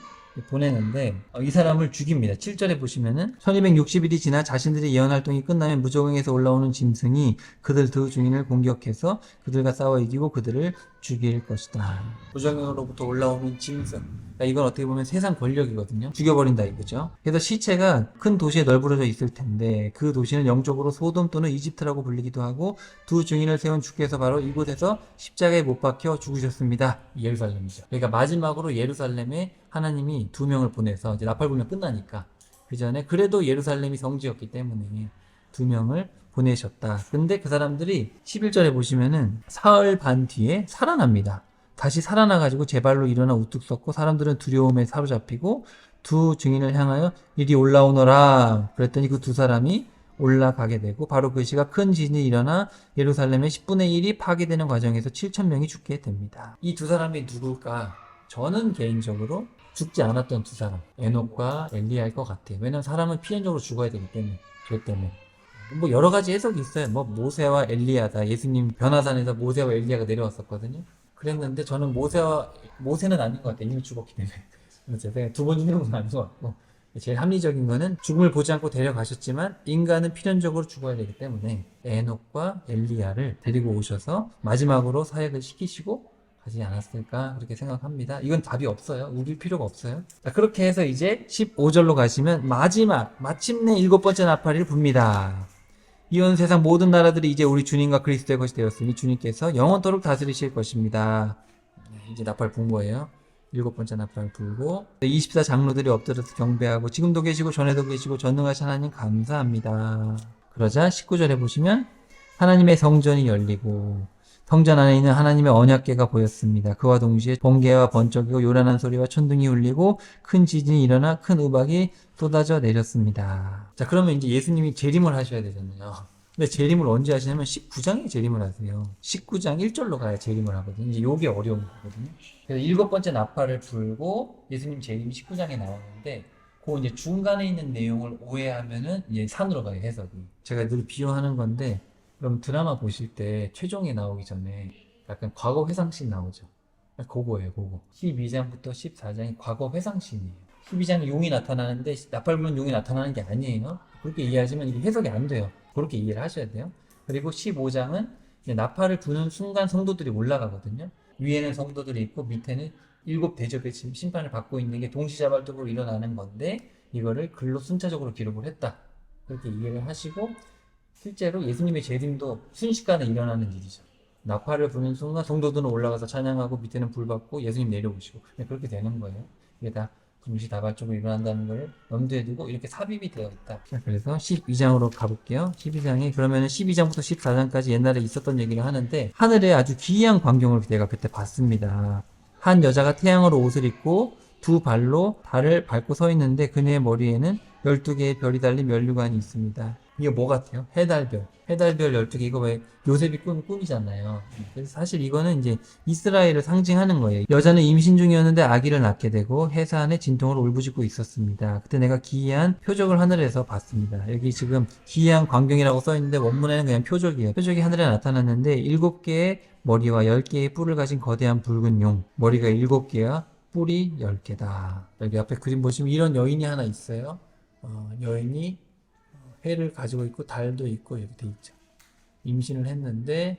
보내는데 이 사람을 죽입니다. 7절에 보시면은 1260일이 지나 자신들의 예언 활동이 끝나면 무저강에서 올라오는 짐승이 그들 두 증인을 공격해서 그들과 싸워 이기고 그들을 죽일 것이다. 무저강으로부터 올라오는 짐승. 그러니까 이건 어떻게 보면 세상 권력이거든요. 죽여버린다 이거죠. 그래서 시체가 큰 도시에 널브러져 있을 텐데 그 도시는 영적으로 소돔 또는 이집트라고 불리기도 하고 두 증인을 세운 주께서 바로 이곳에서 십자가에 못 박혀 죽으셨습니다. 예루살렘이죠. 그러니까 마지막으로 예루살렘에 하나님이 두 명을 보내서 이제 나팔 불면 끝나니까 그 전에 그래도 예루살렘이 성지였기 때문에 두 명을 보내셨다. 근데 그 사람들이 11절에 보시면은 사흘 반 뒤에 살아납니다. 다시 살아나가지고 제 발로 일어나 우뚝 섰고 사람들은 두려움에 사로잡히고 두 증인을 향하여 이리 올라오너라. 그랬더니 그 두 사람이 올라가게 되고 바로 그 시각 큰 지진이 일어나 예루살렘의 10분의 1이 파괴되는 과정에서 7,000명이 죽게 됩니다. 이 두 사람이 누굴까? 저는 개인적으로 죽지 않았던 두 사람 에녹과 엘리야일 것 같아요. 왜냐면 사람은 필연적으로 죽어야 되기 때문에 죄 때문에 뭐 여러 가지 해석이 있어요. 뭐 모세와 엘리야다. 예수님 변화산에서 모세와 엘리야가 내려왔었거든요. 그랬는데 저는 모세는 아닌 것 같아요. 이미 죽었기 때문에. 그래서 제가 두 번 죽는 건 아닌 것 같고, 제일 합리적인 거는 죽음을 보지 않고 데려가셨지만 인간은 필연적으로 죽어야 되기 때문에 에녹과 엘리야를 데리고 오셔서 마지막으로 사역을 시키시고 가지 않았을까 그렇게 생각합니다. 이건 답이 없어요. 우릴 필요가 없어요. 자, 그렇게 해서 이제 15절로 가시면 마침내 일곱 번째 나팔을 붑니다. 이온 세상 모든 나라들이 이제 우리 주님과 그리스도의 것이 되었으니 주님께서 영원토록 다스리실 것입니다. 이제 나팔 분 거예요. 일곱 번째 나팔 불고 24 장로들이 엎드려서 경배하고 지금도 계시고 전에도 계시고 전능하신 하나님 감사합니다. 그러자 19절에 보시면 하나님의 성전이 열리고 성전 안에 있는 하나님의 언약궤가 보였습니다. 그와 동시에 번개와 번쩍이고 요란한 소리와 천둥이 울리고 큰 지진이 일어나 큰 우박이 쏟아져 내렸습니다. 자, 그러면 이제 예수님이 재림을 하셔야 되잖아요. 근데 재림을 언제 하시냐면 19장에 재림을 하세요. 19장 1절로 가야 재림을 하거든요. 이제 요게 어려운 거거든요. 그래서 일곱 번째 나팔을 불고 예수님 재림이 19장에 나오는데 그 이제 중간에 있는 내용을 오해하면은 이제 산으로 가요, 해석이. 제가 늘 비유하는 건데 그럼 드라마 보실 때 최종에 나오기 전에 약간 과거 회상씬 나오죠. 그거예요, 그거. 12장부터 14장이 과거 회상씬이에요. 12장에 용이 나타나는데 나팔 부는 용이 나타나는 게 아니에요. 그렇게 이해하시면 이게 해석이 안 돼요. 그렇게 이해를 하셔야 돼요. 그리고 15장은 나팔을 부는 순간 성도들이 올라가거든요. 위에는 성도들이 있고 밑에는 일곱 대접의 심판을 받고 있는 게 동시다발적으로 일어나는 건데 이거를 글로 순차적으로 기록을 했다. 그렇게 이해를 하시고 실제로 예수님의 재림도 순식간에 일어나는 일이죠. 나팔을 부는 순간 성도들은 올라가서 찬양하고 밑에는 불 받고 예수님 내려오시고 그렇게 되는 거예요. 이게 다 동시다발적으로 일어난다는 걸 염두에 두고 이렇게 삽입이 되어 있다. 자, 그래서 12장으로 가볼게요. 12장이 그러면 12장부터 14장까지 옛날에 있었던 얘기를 하는데 하늘에 아주 기이한 광경을 내가 그때 봤습니다. 한 여자가 태양으로 옷을 입고 두 발로 달을 밟고 서 있는데 그녀의 머리에는 12개의 별이 달린 면류관이 있습니다. 이게 뭐 같아요? 해달별 12개, 이거 왜 요셉이 꾼 꿈이잖아요. 그래서 사실 이거는 이제 이스라엘을 상징하는 거예요. 여자는 임신 중이었는데 아기를 낳게 되고 해사 안에 진통으로 울부짖고 있었습니다. 그때 내가 기이한 표적을 하늘에서 봤습니다. 여기 지금 기이한 광경이라고 써있는데 원문에는 그냥 표적이에요. 표적이 하늘에 나타났는데 7개의 머리와 10개의 뿔을 가진 거대한 붉은 용, 머리가 7개와 뿔이 10개다. 여기 앞에 그림 보시면 이런 여인이 하나 있어요. 여인이 해를 가지고 있고 달도 있고 이렇게 돼 있죠. 임신을 했는데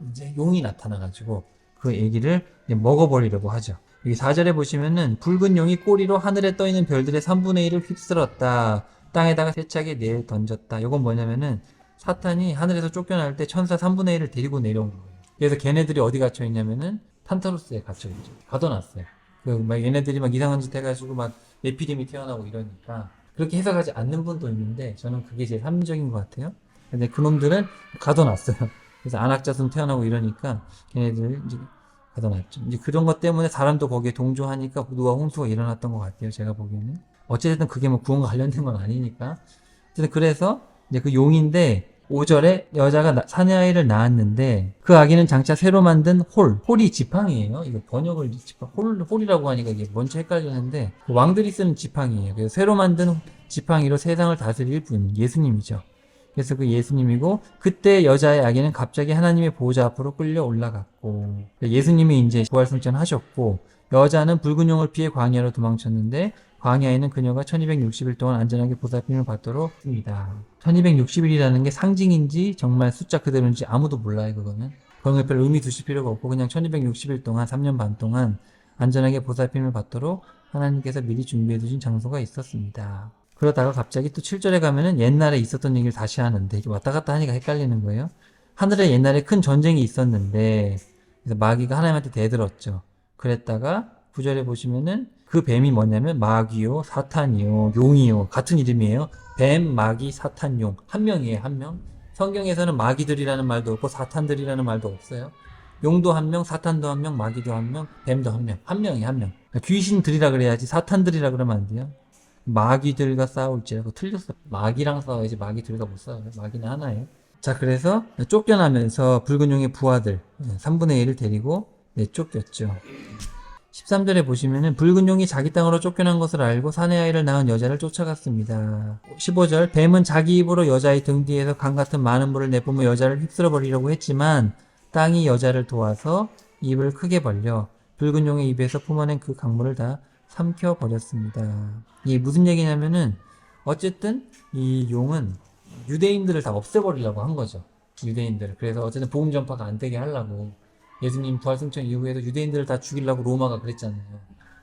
이제 용이 나타나가지고 그 애기를 먹어버리려고 하죠. 여기 4절에 보시면은 붉은 용이 꼬리로 하늘에 떠있는 별들의 3분의 1을 휩쓸었다. 땅에다가 세차게 내 던졌다. 이건 뭐냐면은 사탄이 하늘에서 쫓겨날 때 천사 3분의 1을 데리고 내려온 거예요. 그래서 걔네들이 어디 갇혀 있냐면은 탄타로스에 갇혀 있죠. 가둬놨어요. 막 얘네들이 막 이상한 짓 해가지고 막 에피데미 태어나고 이러니까 그렇게 해석하지 않는 분도 있는데 저는 그게 제일 합리적인 것 같아요. 근데 그놈들은 가둬놨어요. 그래서 안악자손 태어나고 이러니까 걔네들 이제 가둬놨죠. 이제 그런 것 때문에 사람도 거기에 동조하니까 누가 홍수가 일어났던 것 같아요. 제가 보기에는. 어쨌든 그게 뭐 구원과 관련된 건 아니니까. 어쨌든 그래서 이제 그 용인데 5절에 여자가 사내아이를 낳았는데 그 아기는 장차 새로 만든 홀이 지팡이에요. 이거 번역을 홀이라고 하니까 이게 뭔지 헷갈리는데 왕들이 쓰는 지팡이에요. 그래서 새로 만든 지팡이로 세상을 다스릴 분 예수님이죠. 그래서 그 예수님이고 그때 여자의 아기는 갑자기 하나님의 보호자 앞으로 끌려 올라갔고 예수님이 이제 부활승천 하셨고 여자는 붉은 용을 피해 광야로 도망쳤는데 광야에는 그녀가 1260일 동안 안전하게 보살핌을 받도록 했습니다. 1260일이라는 게 상징인지 정말 숫자 그대로인지 아무도 몰라요. 그거는 별 의미 두실 필요가 없고 그냥 1260일 동안 3년 반 동안 안전하게 보살핌을 받도록 하나님께서 미리 준비해 두신 장소가 있었습니다. 그러다가 갑자기 또 7절에 가면은 옛날에 있었던 얘기를 다시 하는데 이게 왔다 갔다 하니까 헷갈리는 거예요. 하늘에 옛날에 큰 전쟁이 있었는데 그래서 마귀가 하나님한테 대들었죠. 그랬다가 9절에 보시면은 그 뱀이 뭐냐면 마귀요, 사탄이요, 용이요. 같은 이름이에요. 뱀, 마귀, 사탄, 용. 한 명이에요, 한 명. 성경에서는 마귀들이라는 말도 없고 사탄들이라는 말도 없어요. 용도 한 명, 사탄도 한 명, 마귀도 한 명, 뱀도 한 명. 한 명이 한 명. 귀신들이라 그래야지 사탄들이라 그러면 안 돼요. 마귀들과 싸울지라고 틀렸어. 마귀랑 싸워야지 마귀들과 못 싸워요. 마귀는 하나예요. 자, 그래서 쫓겨나면서 붉은 용의 부하들 3분의 1을 데리고 쫓겼죠. 13절에 보시면은 붉은 용이 자기 땅으로 쫓겨난 것을 알고 사내 아이를 낳은 여자를 쫓아갔습니다. 15절 뱀은 자기 입으로 여자의 등 뒤에서 강 같은 많은 물을 내뿜어 여자를 휩쓸어 버리려고 했지만 땅이 여자를 도와서 입을 크게 벌려 붉은 용의 입에서 품어낸 그 강물을 다 삼켜 버렸습니다. 이게 무슨 얘기냐면은 어쨌든 이 용은 유대인들을 다 없애버리려고 한 거죠. 유대인들을. 그래서 어쨌든 복음 전파가 안 되게 하려고 예수님 부활승천 이후에도 유대인들을 다 죽이려고 로마가 그랬잖아요.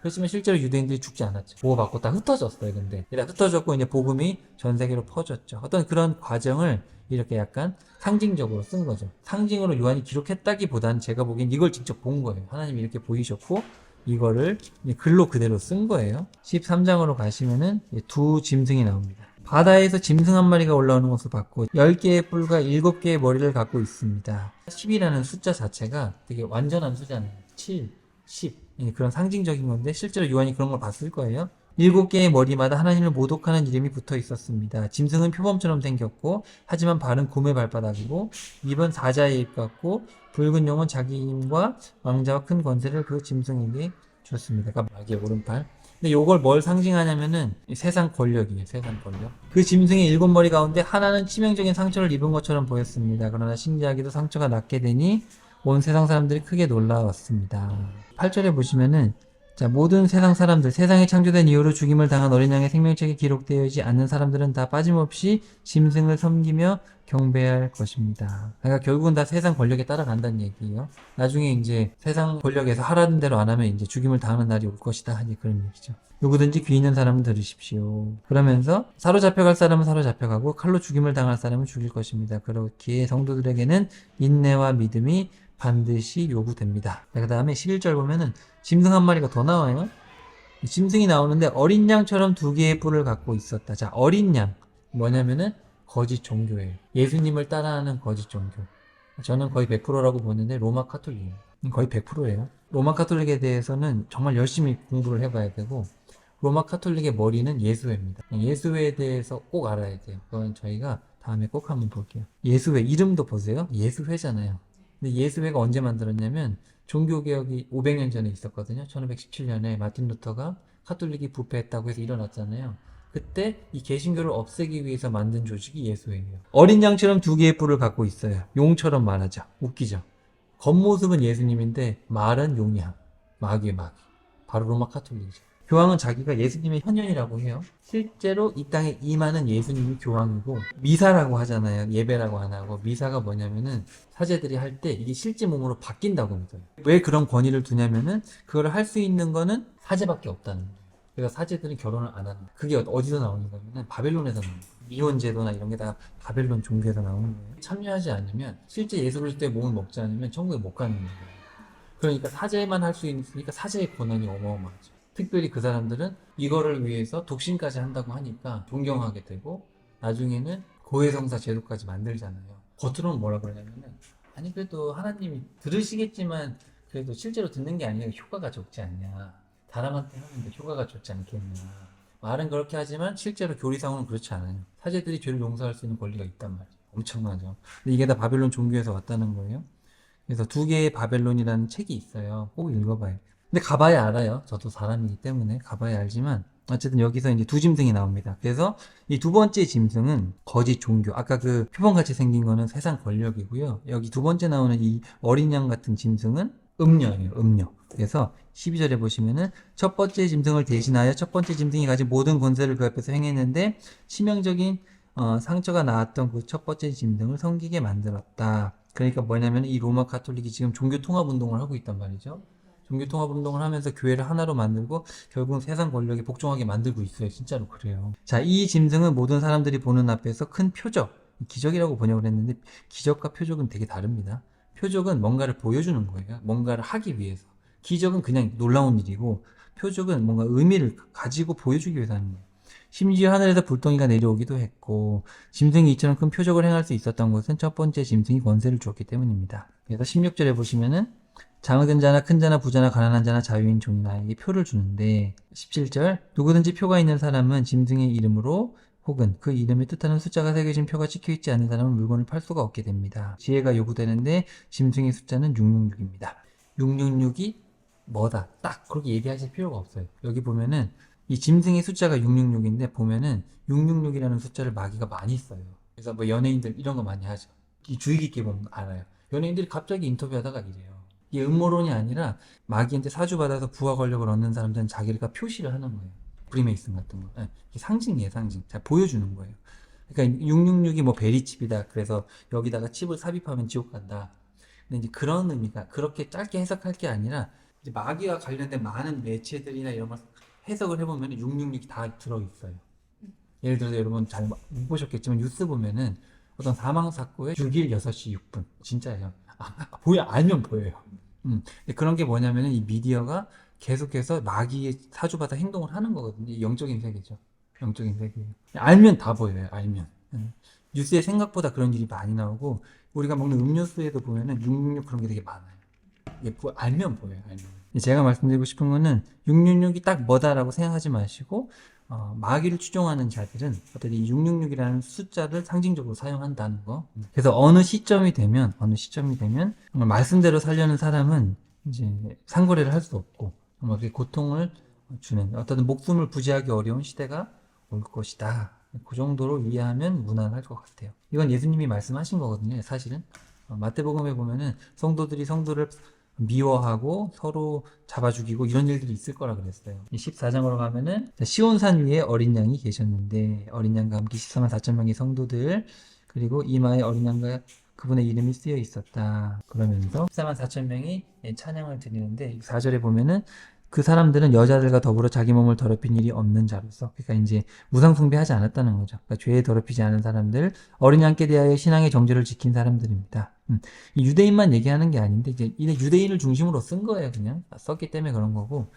그렇지만 실제로 유대인들이 죽지 않았죠. 보호받고 다 흩어졌어요. 근데 다 흩어졌고 이제 복음이 전 세계로 퍼졌죠. 어떤 그런 과정을 이렇게 약간 상징적으로 쓴 거죠. 상징으로 요한이 기록했다기보다는 제가 보기엔 이걸 직접 본 거예요. 하나님이 이렇게 보이셨고 이거를 글로 그대로 쓴 거예요. 13장으로 가시면은 두 짐승이 나옵니다. 바다에서 짐승 한 마리가 올라오는 것을 봤고 10개의 뿔과 7개의 머리를 갖고 있습니다. 10이라는 숫자 자체가 되게 완전한 숫자네요. 7, 10 그런 상징적인 건데 실제로 요한이 그런 걸 봤을 거예요. 7개의 머리마다 하나님을 모독하는 이름이 붙어 있었습니다. 짐승은 표범처럼 생겼고 하지만 발은 곰의 발바닥이고 입은 사자의 입 같고 붉은 용은 자기 힘과 왕자와 큰 권세를 그 짐승에게 줬습니다. 그러니까 마귀의 오른팔. 근데 요걸 뭘 상징하냐면은 세상 권력이에요. 세상 권력. 그 짐승의 7머리 가운데 하나는 치명적인 상처를 입은 것처럼 보였습니다. 그러나 신기하게도 상처가 낫게 되니 온 세상 사람들이 크게 놀라웠습니다. 8절에 보시면은 자, 모든 세상 사람들, 세상이 창조된 이후로 죽임을 당한 어린 양의 생명책에 기록되어 있지 않는 사람들은 다 빠짐없이 짐승을 섬기며 경배할 것입니다. 그러니까 결국은 다 세상 권력에 따라간다는 얘기예요. 나중에 이제 세상 권력에서 하라는 대로 안 하면 이제 죽임을 당하는 날이 올 것이다. 이제 그런 얘기죠. 누구든지 귀 있는 사람은 들으십시오. 그러면서 사로잡혀갈 사람은 사로잡혀가고 칼로 죽임을 당할 사람은 죽일 것입니다. 그렇기에 성도들에게는 인내와 믿음이 반드시 요구됩니다. 그 다음에 11절 보면은 짐승 한 마리가 더 나와요. 짐승이 나오는데 어린 양처럼 2개의 뿔을 갖고 있었다. 자, 어린 양 뭐냐면은 거짓 종교예요. 예수님을 따라하는 거짓 종교. 저는 거의 100%라고 보는데 로마 카톨릭이에요. 거의 100%예요. 로마 카톨릭에 대해서는 정말 열심히 공부를 해봐야 되고 로마 카톨릭의 머리는 예수회입니다. 예수회에 대해서 꼭 알아야 돼요. 그건 저희가 다음에 꼭 한번 볼게요. 예수회 이름도 보세요. 예수회잖아요. 근데 예수회가 언제 만들었냐면 종교개혁이 500년 전에 있었거든요. 1517년에 마틴 루터가 카톨릭이 부패했다고 해서 일어났잖아요. 그때 이 개신교를 없애기 위해서 만든 조직이 예수회예요. 어린 양처럼 2개의 뿔을 갖고 있어요. 용처럼 말하죠. 웃기죠. 겉모습은 예수님인데 말은 용이야. 마귀의 마귀. 바로 로마 카톨릭이죠. 교황은 자기가 예수님의 현현이라고 해요. 실제로 이 땅에 임하는 예수님이 교황이고 미사라고 하잖아요. 예배라고 안 하고 미사가 뭐냐면은 사제들이 할 때 이게 실제 몸으로 바뀐다고 믿어요. 왜 그런 권위를 두냐면은 그걸 할 수 있는 거는 사제밖에 없다는 거예요. 그래서 사제들은 결혼을 안 한다. 그게 어디서 나오는 거냐면 바벨론에서 나오는 거예요. 이혼 제도나 이런 게 다 바벨론 종교에서 나오는 거예요. 참여하지 않으면 실제 예수 그리스도의 몸을 먹지 않으면 천국에 못 가는 거예요. 그러니까 사제만 할 수 있으니까 사제의 권한이 어마어마하죠. 특별히 그 사람들은 이거를 위해서 독신까지 한다고 하니까 존경하게 되고 나중에는 고해성사 제도까지 만들잖아요. 겉으로는 뭐라 그러냐면은 아니 그래도 하나님이 들으시겠지만 그래도 실제로 듣는 게 아니라 효과가 좋지 않냐. 사람한테 하는데 효과가 좋지 않겠냐. 말은 그렇게 하지만 실제로 교리상으로는 그렇지 않아요. 사제들이 죄를 용서할 수 있는 권리가 있단 말이에요. 엄청나죠. 근데 이게 다 바벨론 종교에서 왔다는 거예요. 그래서 2개의 바벨론이라는 책이 있어요. 꼭 읽어봐요. 근데 가봐야 알아요. 저도 사람이기 때문에 가봐야 알지만 어쨌든 여기서 이제 두 짐승이 나옵니다. 그래서 이 두 번째 짐승은 거짓 종교. 아까 그 표범같이 생긴 거는 세상 권력이고요. 여기 두 번째 나오는 이 어린 양 같은 짐승은 음녀예요. 음녀. 그래서 12절에 보시면은 첫 번째 짐승을 대신하여 첫 번째 짐승이 가진 모든 권세를 그 앞에서 행했는데 치명적인 상처가 나왔던 그 첫 번째 짐승을 섬기게 만들었다. 그러니까 뭐냐면 이 로마 카톨릭이 지금 종교 통합 운동을 하고 있단 말이죠. 종교 통합 운동을 하면서 교회를 하나로 만들고 결국은 세상 권력에 복종하게 만들고 있어요. 진짜로 그래요. 자, 이 짐승은 모든 사람들이 보는 앞에서 큰 표적, 기적이라고 번역을 했는데 기적과 표적은 되게 다릅니다. 표적은 뭔가를 보여주는 거예요. 뭔가를 하기 위해서. 기적은 그냥 놀라운 일이고 표적은 뭔가 의미를 가지고 보여주기 위해서 하는 거예요. 심지어 하늘에서 불덩이가 내려오기도 했고 짐승이 이처럼 큰 표적을 행할 수 있었던 것은 첫 번째 짐승이 권세를 주었기 때문입니다. 그래서 16절에 보시면은 장악된 자나 큰 자나 부자나 가난한 자나 자유인 종이 나에게 표를 주는데 17절 누구든지 표가 있는 사람은 짐승의 이름으로 혹은 그 이름을 뜻하는 숫자가 새겨진 표가 찍혀있지 않은 사람은 물건을 팔 수가 없게 됩니다. 지혜가 요구되는데 짐승의 숫자는 666입니다. 666이 뭐다 딱 그렇게 얘기하실 필요가 없어요. 여기 보면은 이 짐승의 숫자가 666인데 보면은 666이라는 숫자를 마귀가 많이 써요. 그래서 뭐 연예인들 이런 거 많이 하죠. 이 주의 깊게 보면 알아요. 연예인들이 갑자기 인터뷰하다가 이래요. 이게 음모론이 아니라 마귀한테 사주받아서 부하 권력을 얻는 사람들은 자기가 표시를 하는 거예요. 프리메이슨 같은 거. 네. 이게 상징이에요, 상징. 자, 보여주는 거예요. 그러니까 666이 뭐 베리칩이다. 그래서 여기다가 칩을 삽입하면 지옥 간다. 근데 이제 그런 의미가 그렇게 짧게 해석할 게 아니라 이제 마귀와 관련된 많은 매체들이나 이런 걸 해석을 해보면 666이 다 들어있어요. 예를 들어서 여러분 잘 못 보셨겠지만 뉴스 보면은 어떤 사망 사고에 6일 6시 6분 진짜예요. 알면 보여요. 근데 그런 게 뭐냐면은 이 미디어가 계속해서 마귀의 사주받아 행동을 하는 거거든요. 영적인 세계죠. 영적인 세계예요. 알면 다 보여요. 알면. 뉴스에 생각보다 그런 일이 많이 나오고 우리가 먹는 음료수에도 보면은 666 그런 게 되게 많아요. 이게 알면 보여요. 알면. 제가 말씀드리고 싶은 거는 666이 딱 뭐다라고 생각하지 마시고 마귀를 추종하는 자들은 어떤 이 666이라는 숫자를 상징적으로 사용한다는 거. 그래서 어느 시점이 되면 정말 말씀대로 살려는 사람은 이제 상거래를 할 수 없고 정말 고통을 주는 어떤 목숨을 부지하기 어려운 시대가 올 것이다. 그 정도로 이해하면 무난할 것 같아요. 이건 예수님이 말씀하신 거거든요. 사실은 마태복음에 보면은 성도들이 성도를 미워하고 서로 잡아 죽이고 이런 일들이 있을 거라 그랬어요. 14장으로 가면은 시온산 위에 어린 양이 계셨는데 어린 양과 함께 14만 4천 명의 성도들 그리고 이마에 어린 양과 그분의 이름이 쓰여 있었다. 그러면서 14만 4천 명이 찬양을 드리는데 4절에 보면은 그 사람들은 여자들과 더불어 자기 몸을 더럽힌 일이 없는 자로서 그러니까 이제 무상숭배하지 않았다는 거죠. 그러니까 죄에 더럽히지 않은 사람들, 어린 양께 대하여 신앙의 정죄를 지킨 사람들입니다. 이 유대인만 얘기하는 게 아닌데 이제 유대인을 중심으로 쓴 거예요. 그냥 썼기 때문에 그런 거고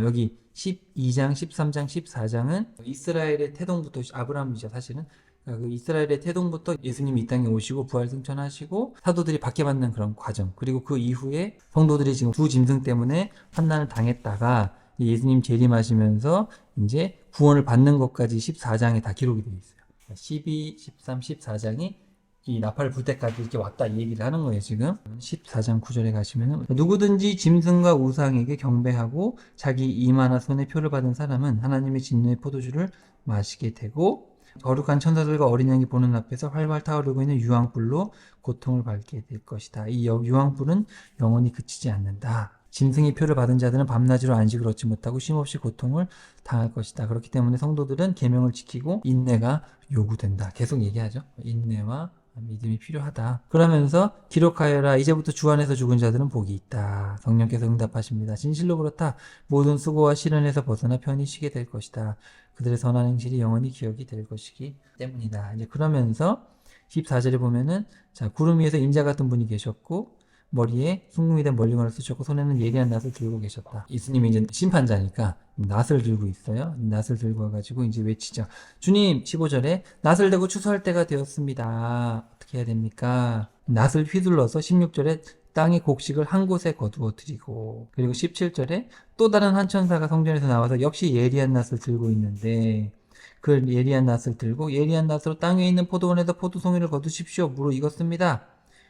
여기 12장, 13장, 14장은 이스라엘의 태동부터 아브라함이죠. 사실은 그 이스라엘의 태동부터 예수님이 이 땅에 오시고 부활 승천하시고 사도들이 박해받는 그런 과정 그리고 그 이후에 성도들이 지금 두 짐승 때문에 환난을 당했다가 예수님 재림하시면서 이제 구원을 받는 것까지 14장에 다 기록이 되어 있어요. 12, 13, 14장이 이 나팔을 불 때까지 이렇게 왔다 이 얘기를 하는 거예요. 지금 14장 9절에 가시면 누구든지 짐승과 우상에게 경배하고 자기 이마나 손에 표를 받은 사람은 하나님의 진노의 포도주를 마시게 되고 거룩한 천사들과 어린 양이 보는 앞에서 활활 타오르고 있는 유황불로 고통을 받게 될 것이다. 이 유황불은 영원히 그치지 않는다. 짐승의 표를 받은 자들은 밤낮으로 안식을 얻지 못하고 쉼없이 고통을 당할 것이다. 그렇기 때문에 성도들은 계명을 지키고 인내가 요구된다. 계속 얘기하죠. 인내와 믿음이 필요하다. 그러면서 기록하여라. 이제부터 주 안에서 죽은 자들은 복이 있다. 성령께서 응답하십니다. 진실로 그렇다. 모든 수고와 시련에서 벗어나 편히 쉬게 될 것이다. 그들의 선한 행실이 영원히 기억이 될 것이기 때문이다. 이제 그러면서 14절에 보면은 자 구름 위에서 인자 같은 분이 계셨고 머리에 숭뵼이 된 멀리건을 쓰셨고 손에는 예리한 낫을 들고 계셨다. 예수님이 이제 심판자니까 낫을 들고 있어요. 낫을 들고 와가지고 이제 외치죠. 주님 15절에 낫을 대고 추수할 때가 되었습니다. 어떻게 해야 됩니까? 낫을 휘둘러서 16절에 땅의 곡식을 한 곳에 거두어 드리고 그리고 17절에 또 다른 한 천사가 성전에서 나와서 역시 예리한 낫을 들고 있는데 그 예리한 낫을 들고 예리한 낫으로 땅에 있는 포도원에서 포도송이를 거두십시오. 무로 익었습니다.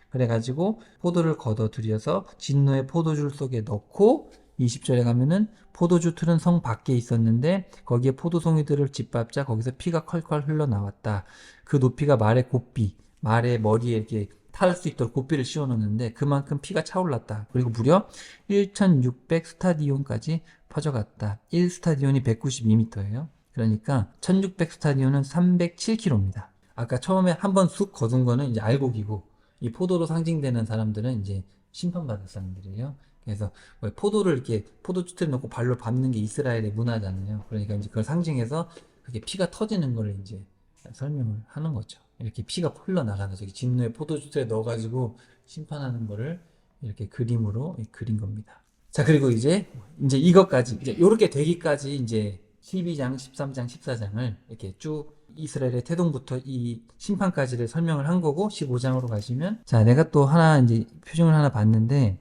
그래가지고 포도를 걷어 들여서 진노의 포도줄 속에 넣고 20절에 가면은 포도주 틀은 성 밖에 있었는데 거기에 포도송이들을 짓밟자 거기서 피가 컬컬 흘러나왔다. 그 높이가 말의 곱비, 말의 머리에 이렇게 탈 수 있도록 곱비를 씌워놓는데 그만큼 피가 차올랐다. 그리고 무려 1600 스타디온까지 퍼져갔다. 1 스타디온이 192m예요. 그러니까 1600 스타디온은 307km입니다. 아까 처음에 한번 쑥 거둔 거는 이제 알곡이고 이 포도로 상징되는 사람들은 이제 심판받을 사람들이에요. 그래서 포도를 이렇게 포도주틀에 넣고 발로 밟는 게 이스라엘의 문화잖아요. 그러니까 이제 그걸 상징해서 그게 피가 터지는 걸 이제 설명을 하는 거죠. 이렇게 피가 흘러나가는 저기 진노의 포도주틀에 넣어가지고 심판하는 거를 이렇게 그림으로 그린 겁니다. 자 그리고 이제 이것까지 이제 이렇게 되기까지 이제 12장, 13장, 14장을 이렇게 쭉 이스라엘의 태동부터 이 심판까지를 설명을 한 거고 15장으로 가시면 자 내가 또 하나 이제 표징을 하나 봤는데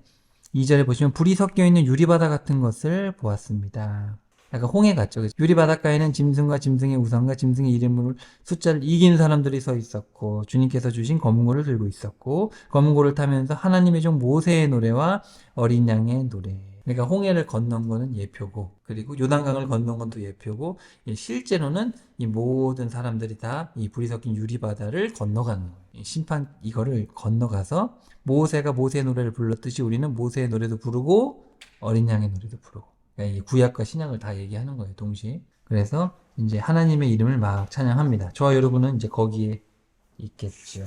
2절에 보시면 불이 섞여 있는 유리바다 같은 것을 보았습니다. 약간 홍해 같죠. 유리바닷가에는 짐승과 짐승의 우상과 짐승의 이름을 숫자를 이긴 사람들이 서 있었고 주님께서 주신 검은고를 들고 있었고 검은고를 타면서 하나님의 종 모세의 노래와 어린 양의 노래 그러니까 홍해를 건넌 거는 예표고, 그리고 요단강을 건넌 건 또 예표고, 실제로는 이 모든 사람들이 다 이 불이 섞인 유리바다를 건너가는 거예요. 이 심판 이거를 건너가서 모세가 모세의 노래를 불렀듯이 우리는 모세의 노래도 부르고 어린 양의 노래도 부르고. 그러니까 이 구약과 신약을 다 얘기하는 거예요, 동시에. 그래서 이제 하나님의 이름을 막 찬양합니다. 저와 여러분은 이제 거기에 있겠죠.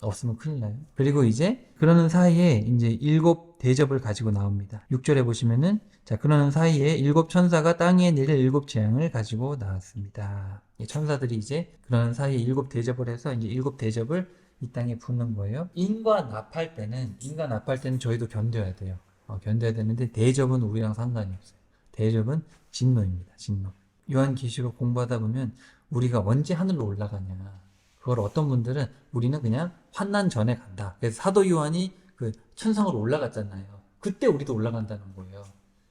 없으면 큰일 나요. 그리고 이제 그러는 사이에 이제 일곱 대접을 가지고 나옵니다. 6절에 보시면은 자, 그러는 사이에 일곱 천사가 땅 위에 내릴 일곱 재앙을 가지고 나왔습니다. 이 천사들이 이제 그러는 사이에 일곱 대접을 해서 이제 일곱 대접을 이 땅에 붓는 거예요. 인과 납할 때는 저희도 견뎌야 돼요. 견뎌야 되는데 대접은 우리랑 상관이 없어요. 대접은 진노입니다. 진노. 요한계시록 공부하다 보면 우리가 언제 하늘로 올라가냐. 그걸 어떤 분들은 우리는 그냥 환난 전에 간다. 그래서 사도 요한이 그 천상으로 올라갔잖아요. 그때 우리도 올라간다는 거예요.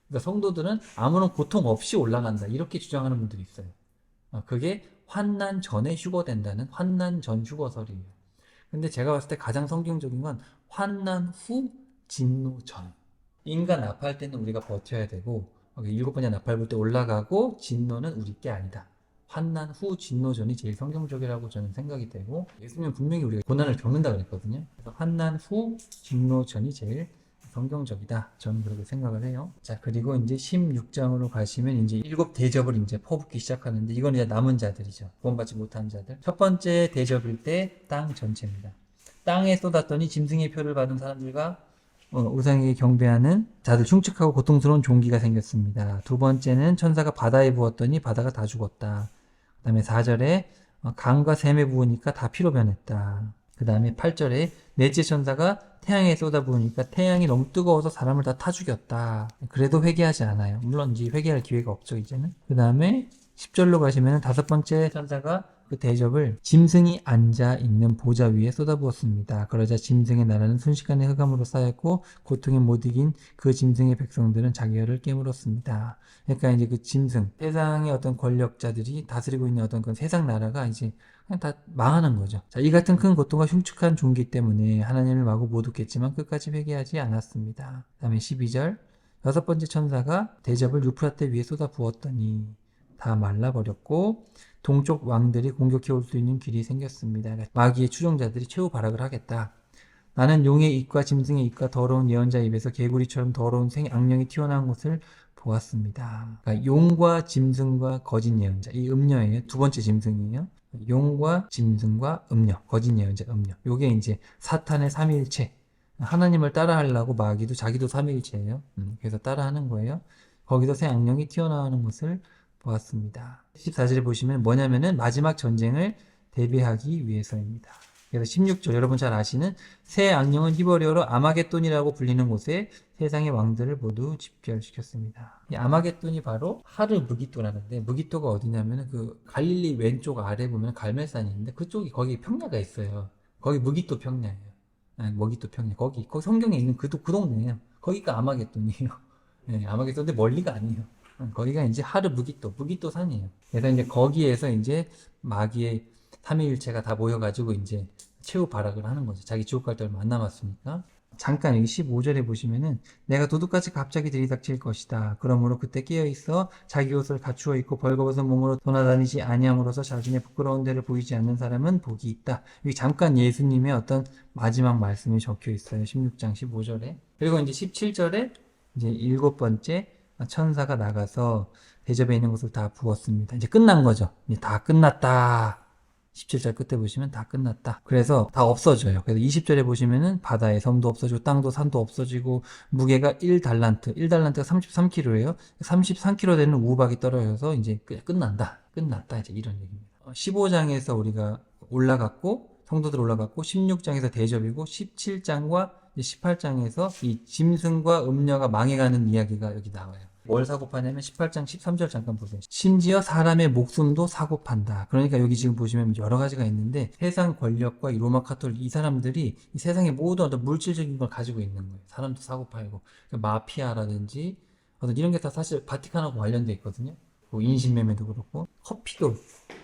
그러니까 성도들은 아무런 고통 없이 올라간다. 이렇게 주장하는 분들이 있어요. 그게 환난 전에 휴거된다는 환난 전 휴거설이에요. 근데 제가 봤을 때 가장 성경적인 건 환난 후 진노 전. 인간 납할 때는 우리가 버텨야 되고 일곱 번째 납할 볼 때 올라가고 진노는 우리 게 아니다. 환난 후 진노전이 제일 성경적이라고 저는 생각이 되고 예수님은 분명히 우리가 고난을 겪는다 그랬거든요. 그래서 환난 후 진노전이 제일 성경적이다. 저는 그렇게 생각을 해요. 자, 그리고 이제 16장으로 가시면 이제 일곱 대접을 이제 퍼붓기 시작하는데 이건 이제 남은 자들이죠. 구원받지 못한 자들. 첫 번째 대접일 때 땅 전체입니다. 땅에 쏟았더니 짐승의 표를 받은 사람들과 우상에게 경배하는 자들 흉측하고 고통스러운 종기가 생겼습니다. 두 번째는 천사가 바다에 부었더니 바다가 다 죽었다. 그 다음에 4절에 강과 샘에 부으니까 다 피로 변했다. 그 다음에 8절에 넷째 천사가 태양에 쏟아 부으니까 태양이 너무 뜨거워서 사람을 다 타 죽였다. 그래도 회개하지 않아요. 물론 이제 회개할 기회가 없죠, 이제는. 그 다음에 10절로 가시면 다섯 번째 천사가 그 대접을 짐승이 앉아 있는 보좌 위에 쏟아부었습니다. 그러자 짐승의 나라는 순식간에 흑암으로 쌓였고 고통에 못 이긴 그 짐승의 백성들은 자기 혀를 깨물었습니다. 그러니까 이제 그 짐승, 세상의 어떤 권력자들이 다스리고 있는 어떤 그 세상 나라가 이제 그냥 다 망하는 거죠. 자, 이 같은 큰 고통과 흉측한 종기 때문에 하나님을 마구 못 웃겠지만 끝까지 회개하지 않았습니다. 그 다음에 12절 여섯 번째 천사가 대접을 유프라테 위에 쏟아 부었더니 다 말라버렸고 동쪽 왕들이 공격해 올 수 있는 길이 생겼습니다. 마귀의 추종자들이 최후 발악을 하겠다. 나는 용의 입과 짐승의 입과 더러운 예언자 입에서 개구리처럼 더러운 악령이 튀어나온 것을 보았습니다. 그러니까 용과 짐승과 거짓 예언자, 이 음녀예요. 두 번째 짐승이에요. 용과 짐승과 음녀, 거짓 예언자, 음녀. 요게 이제 사탄의 삼위일체. 하나님을 따라하려고 마귀도 자기도 삼위일체예요. 그래서 따라하는 거예요. 거기서 새 악령이 튀어나오는 것을 보았습니다. 14절에 보시면 뭐냐면은 마지막 전쟁을 대비하기 위해서입니다. 그래서 16절 여러분 잘 아시는 새 악령은 히브리어로 아마겟돈이라고 불리는 곳에 세상의 왕들을 모두 집결시켰습니다. 이 아마겟돈이 바로 하르 무기토라는데 무기토가 어디냐면은 그 갈릴리 왼쪽 아래 보면 갈멜산이 있는데 그쪽이 거기 평야가 있어요. 거기 무기토 평야예요. 무기토 평야 거기 성경에 있는 그 동네예요. 거기가 아마겟돈이에요. 네, 아마겟돈인데 멀리가 아니에요. 거기가 이제 하르 무기토 산이에요. 그래서 이제 거기에서 이제 마귀의 삼위일체가 다 모여가지고 이제 최후 발악을 하는 거죠. 자기 지옥 갈 때 얼마 안 남았으니까. 잠깐 여기 15절에 보시면은 내가 도둑같이 갑자기 들이닥칠 것이다. 그러므로 그때 깨어있어 자기 옷을 갖추어 입고 벌거벗은 몸으로 돌아다니지 아니함으로써 자신의 부끄러운 데를 보이지 않는 사람은 복이 있다. 여기 잠깐 예수님의 어떤 마지막 말씀이 적혀 있어요. 16장 15절에. 그리고 이제 17절에 이제 일곱 번째 천사가 나가서 대접에 있는 것을 다 부었습니다. 이제 끝난 거죠. 이제 다 끝났다. 17절 끝에 보시면 다 끝났다. 그래서 다 없어져요. 그래서 20절에 보시면은 바다의 섬도 없어지고 땅도 산도 없어지고 무게가 1달란트, 1달란트가 33kg예요. 33kg 되는 우박이 떨어져서 이제 끝난다. 끝났다. 이제 이런 얘기입니다. 15장에서 우리가 올라갔고 성도들 올라갔고 16장에서 대접이고 17장과 18장에서 이 짐승과 음녀가 망해가는 이야기가 여기 나와요. 뭘 사고 파냐면 18장 13절 잠깐 보세요. 심지어 사람의 목숨도 사고 판다. 그러니까 여기 지금 보시면 여러 가지가 있는데 세상 권력과 이 로마 카톨릭 이 사람들이 이 세상의 모든 어떤 물질적인 걸 가지고 있는 거예요. 사람도 사고 팔고 그러니까 마피아라든지 어떤 이런 게 다 사실 바티칸하고 관련돼 있거든요. 뭐 인신매매도 그렇고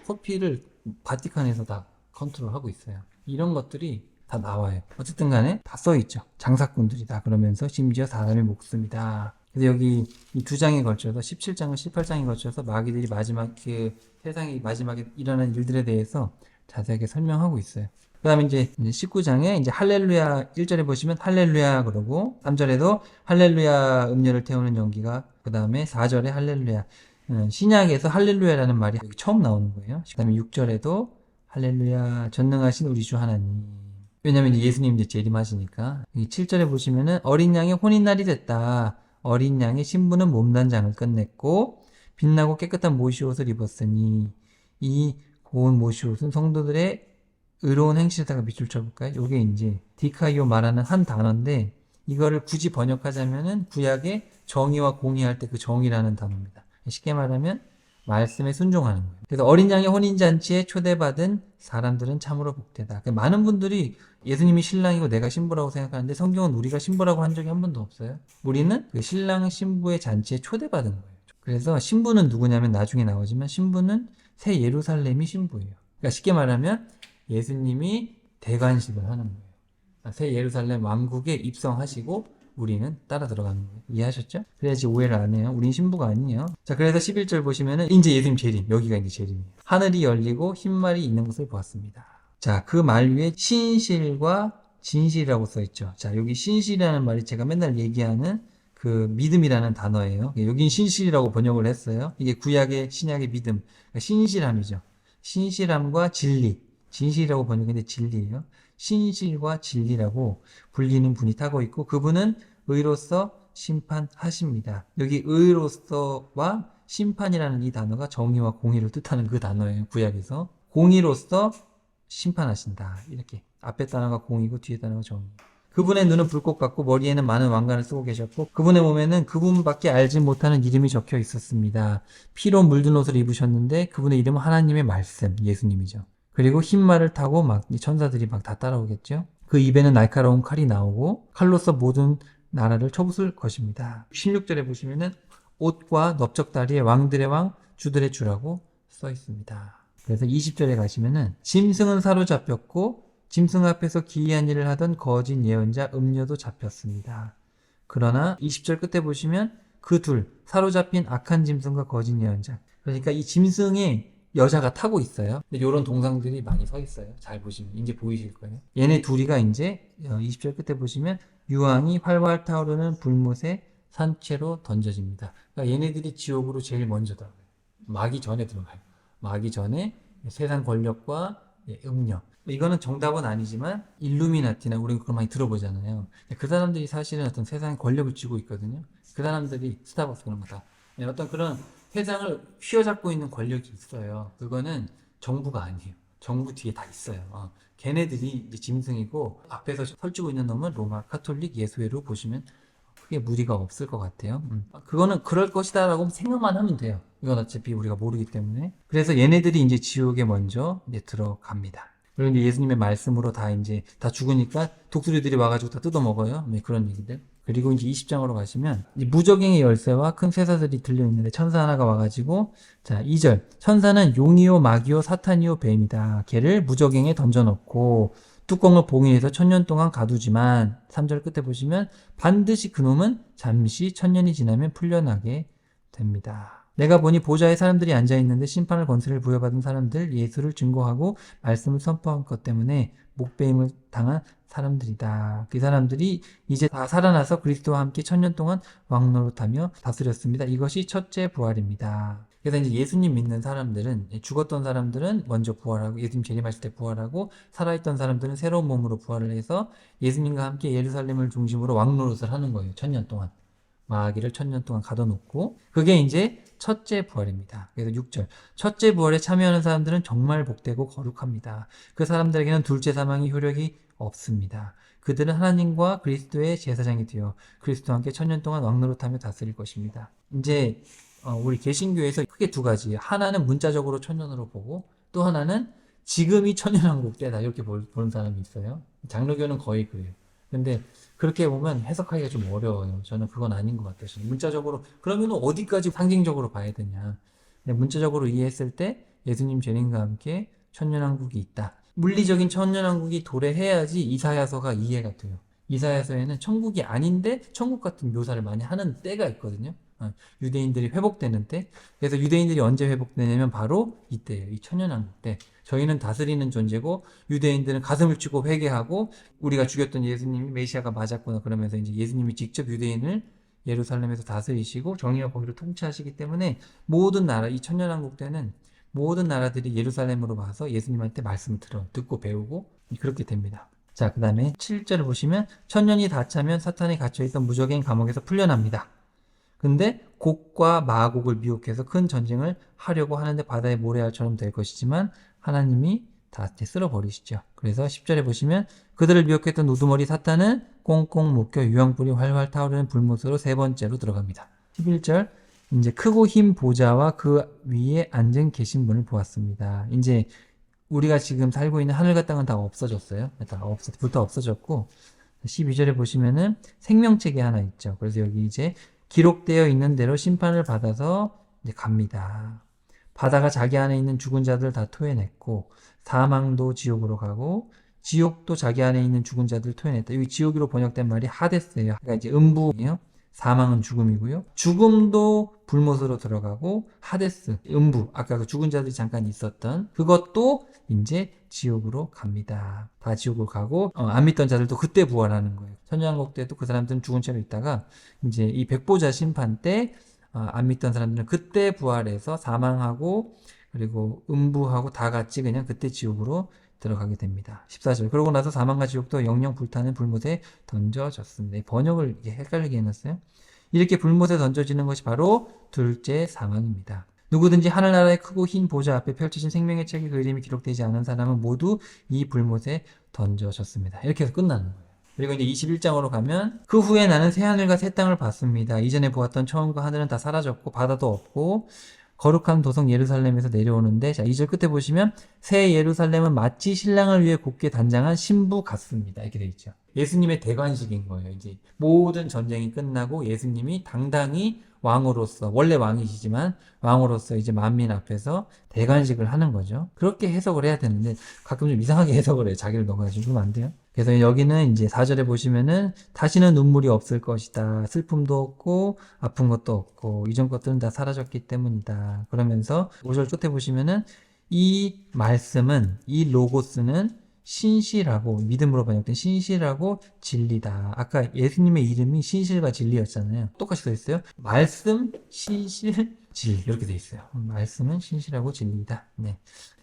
커피를 바티칸에서 다 컨트롤하고 있어요. 이런 것들이 다 나와요. 어쨌든 간에 다 써있죠. 장사꾼들이다. 그러면서 심지어 사람의 목숨이다. 그래서 여기 이 두 장에 걸쳐서 17장과 18장에 걸쳐서 마귀들이 마지막 그 세상이 마지막에 일어난 일들에 대해서 자세하게 설명하고 있어요. 그 다음에 이제 19장에 이제 할렐루야 1절에 보시면 할렐루야 그러고 3절에도 할렐루야 음료를 태우는 연기가 그 다음에 4절에 할렐루야 신약에서 할렐루야라는 말이 여기 처음 나오는 거예요. 그 다음에 6절에도 할렐루야 전능하신 우리 주 하나님 왜냐면 예수님 이제 재림하시니까 7절에 보시면은 어린 양의 혼인날이 됐다. 어린 양의 신부는 몸단장을 끝냈고 빛나고 깨끗한 모시옷을 입었으니 이 고운 모시옷은 성도들의 의로운 행실에다가 밑줄 쳐볼까요? 요게 이제 디카이오 말하는 한 단어인데 이거를 굳이 번역하자면은 구약의 정의와 공의할 때 그 정의라는 단어입니다. 쉽게 말하면 말씀에 순종하는 거예요. 그래서 어린 양의 혼인잔치에 초대받은 사람들은 참으로 복되다. 많은 분들이 예수님이 신랑이고 내가 신부라고 생각하는데 성경은 우리가 신부라고 한 적이 한 번도 없어요. 우리는 그 신랑 신부의 잔치에 초대받은 거예요. 그래서 신부는 누구냐면 나중에 나오지만 신부는 새 예루살렘이 신부예요. 그러니까 쉽게 말하면 예수님이 대관식을 하는 거예요. 새 예루살렘 왕국에 입성하시고 우리는 따라 들어가는 거예요. 이해하셨죠? 그래야지 오해를 안 해요. 우린 신부가 아니에요. 자, 그래서 11절 보시면은 이제 예수님 재림. 여기가 이제 재림이에요. 하늘이 열리고 흰말이 있는 것을 보았습니다. 자, 그 말 위에 신실과 진실이라고 써 있죠. 자, 여기 신실이라는 말이 제가 맨날 얘기하는 그 믿음이라는 단어예요. 여긴 신실이라고 번역을 했어요. 이게 구약의 신약의 믿음. 그러니까 신실함이죠. 신실함과 진리. 진실이라고 번역했는데 진리예요. 신실과 진리라고 불리는 분이 타고 있고 그분은 의로서 심판하십니다. 여기 의로서와 심판이라는 이 단어가 정의와 공의를 뜻하는 그 단어예요. 구약에서. 공의로서 심판하신다. 이렇게. 앞에 단어가 공의고 뒤에 단어가 정의. 그분의 눈은 불꽃 같고 머리에는 많은 왕관을 쓰고 계셨고 그분의 몸에는 그분밖에 알지 못하는 이름이 적혀 있었습니다. 피로 물든 옷을 입으셨는데 그분의 이름은 하나님의 말씀, 예수님이죠. 그리고 흰 말을 타고 막 천사들이 막 다 따라오겠죠. 그 입에는 날카로운 칼이 나오고 칼로서 모든 나라를 쳐부술 것입니다. 16절에 보시면은 옷과 넓적다리에 왕들의 왕, 주들의 주라고 써 있습니다. 그래서 20절에 가시면은 짐승은 사로잡혔고 짐승 앞에서 기이한 일을 하던 거짓 예언자 음료도 잡혔습니다. 그러나 20절 끝에 보시면 그 둘 사로잡힌 악한 짐승과 거짓 예언자 그러니까 이 짐승에 여자가 타고 있어요. 근데 이런 동상들이 많이 서 있어요. 잘 보시면 이제 보이실 거예요. 얘네 둘이가 이제 20절 끝에 보시면 유황이 활활 타오르는 불못에 산채로 던져집니다. 그러니까 얘네들이 지옥으로 제일 먼저 들어가요. 마귀 전에 들어가요. 마귀 전에 세상 권력과 음료. 이거는 정답은 아니지만 일루미나티나 우리는 그걸 많이 들어보잖아요. 그 사람들이 사실은 어떤 세상의 권력을 쥐고 있거든요. 그 사람들이 스타벅스 그런 거다. 어떤 그런 세상을 휘어잡고 있는 권력이 있어요. 그거는 정부가 아니에요. 정부 뒤에 다 있어요. 걔네들이 이제 짐승이고 앞에서 설치고 있는 놈은 로마 카톨릭 예수회로 보시면 크게 무리가 없을 것 같아요. 그거는 그럴 것이다 라고 생각만 하면 돼요. 이건 어차피 우리가 모르기 때문에. 그래서 얘네들이 이제 지옥에 먼저 이제 들어갑니다. 그리고 이제 예수님의 말씀으로 다 죽으니까 독수리들이 와가지고 다 뜯어먹어요. 그런 얘기들. 그리고 이제 20장으로 가시면 무저갱의 열쇠와 큰 쇠사슬이 들려있는데 천사 하나가 와가지고 자 2절 천사는 용이요 마귀요 사탄이요 뱀이다. 걔를 무저갱에 던져놓고 뚜껑을 봉인해서 1000년 동안 가두지만 3절 끝에 보시면 반드시 그놈은 잠시 1000년이 지나면 풀려나게 됩니다. 내가 보니 보좌에 사람들이 앉아있는데 심판을 권세를 부여받은 사람들 예수를 증거하고 말씀을 선포한 것 때문에 목배임을 당한 사람들이다. 그 사람들이 이제 다 살아나서 그리스도와 함께 1000년 동안 왕노릇하며 다스렸습니다. 이것이 첫째 부활입니다. 그래서 이제 예수님 믿는 사람들은 죽었던 사람들은 먼저 부활하고 예수님 재림하실 때 부활하고 살아있던 사람들은 새로운 몸으로 부활을 해서 예수님과 함께 예루살렘을 중심으로 왕노릇을 하는 거예요. 1000년 동안. 마귀를 1000년 동안 가둬놓고 그게 이제 첫째 부활입니다. 그래서 6절 첫째 부활에 참여하는 사람들은 정말 복되고 거룩합니다. 그 사람들에게는 둘째 사망의 효력이 없습니다. 그들은 하나님과 그리스도의 제사장이 되어 그리스도와 함께 1000년 동안 왕노릇하며 다스릴 것입니다. 이제 우리 개신교에서 크게 두 가지 하나는 문자적으로 천년으로 보고 또 하나는 지금이 천년왕국 때다 이렇게 보는 사람이 있어요. 장로교는 거의 그래요. 근데 그렇게 보면 해석하기가 좀 어려워요. 저는 그건 아닌 것 같아요. 문자적으로 그러면 어디까지 상징적으로 봐야 되냐. 문자적으로 이해했을 때 예수님 재림과 함께 천년왕국이 있다. 물리적인 천년왕국이 도래해야지 이사야서가 이해가 돼요. 이사야서에는 천국이 아닌데 천국 같은 묘사를 많이 하는 때가 있거든요. 유대인들이 회복되는 때. 그래서 유대인들이 언제 회복되냐면 바로 이때예요. 이 천년왕국 때. 저희는 다스리는 존재고 유대인들은 가슴을 치고 회개하고 우리가 죽였던 예수님이 메시아가 맞았구나 그러면서 이제 예수님이 직접 유대인을 예루살렘에서 다스리시고 정의와 공의를 통치하시기 때문에 모든 나라, 이 천년왕국 때는 모든 나라들이 예루살렘으로 와서 예수님한테 말씀을 듣고 배우고 그렇게 됩니다. 자, 그 다음에 7절을 보시면 천년이 다 차면 사탄이 갇혀있던 무적행 감옥에서 풀려납니다. 근데 곡과 마곡을 미혹해서 큰 전쟁을 하려고 하는데 바다의 모래알처럼 될 것이지만 하나님이 다 쓸어버리시죠. 그래서 10절에 보시면 그들을 미혹했던 우두머리 사탄은 꽁꽁 묶여 유황불이 활활 타오르는 불못으로 세 번째로 들어갑니다. 11절 이제 크고 흰 보좌와 그 위에 앉은 계신 분을 보았습니다. 이제 우리가 지금 살고 있는 하늘과 땅은 다 없어졌어요. 불타 없어졌고 12절에 보시면은 생명책이 하나 있죠. 그래서 여기 이제 기록되어 있는 대로 심판을 받아서 이제 갑니다. 바다가 자기 안에 있는 죽은 자들 다 토해냈고 사망도 지옥으로 가고 지옥도 자기 안에 있는 죽은 자들 토해냈다. 여기 지옥으로 번역된 말이 하데스예요. 그러니까 이제 음부예요. 사망은 죽음이고요. 죽음도 불못으로 들어가고 하데스, 음부, 아까 그 죽은 자들이 잠깐 있었던 그것도 이제 지옥으로 갑니다. 다 지옥으로 가고 안 믿던 자들도 그때 부활하는 거예요. 천년왕국 때도 그 사람들은 죽은 채로 있다가 이제 이 백보자 심판 때 안 믿던 사람들은 그때 부활해서 사망하고 그리고 음부하고 다 같이 그냥 그때 지옥으로 들어가게 됩니다. 14절. 그러고 나서 사망과 지옥도 영영 불타는 불못에 던져졌습니다. 번역을 헷갈리게 해놨어요. 이렇게 불못에 던져지는 것이 바로 둘째 사망입니다. 누구든지 하늘나라의 크고 흰 보좌 앞에 펼쳐진 생명의 책에 그 이름이 기록되지 않은 사람은 모두 이 불못에 던져졌습니다. 이렇게 해서 끝나는 거예요. 그리고 이제 21장으로 가면 그 후에 나는 새 하늘과 새 땅을 봤습니다. 이전에 보았던 처음과 하늘은 다 사라졌고 바다도 없고 거룩한 도성 예루살렘에서 내려오는데 자 2절 끝에 보시면 새 예루살렘은 마치 신랑을 위해 곱게 단장한 신부 같습니다. 이렇게 되어 있죠. 예수님의 대관식인 거예요. 이제 모든 전쟁이 끝나고 예수님이 당당히 왕으로서 원래 왕이시지만 왕으로서 이제 만민 앞에서 대관식을 하는 거죠. 그렇게 해석을 해야 되는데 가끔 좀 이상하게 해석을 해요. 자기를 넣어가지고 그러면 안 돼요. 그래서 여기는 이제 4절에 보시면은 다시는 눈물이 없을 것이다. 슬픔도 없고 아픈 것도 없고 이전 것들은 다 사라졌기 때문이다. 그러면서 5절 끝에 보시면은 이 말씀은 이 로고스는 신실하고 믿음으로 번역된 신실하고 진리다. 아까 예수님의 이름이 신실과 진리였잖아요. 똑같이 써 있어요. 말씀, 신실, 진리 이렇게 돼 있어요. 말씀은 신실하고 진리다. 네.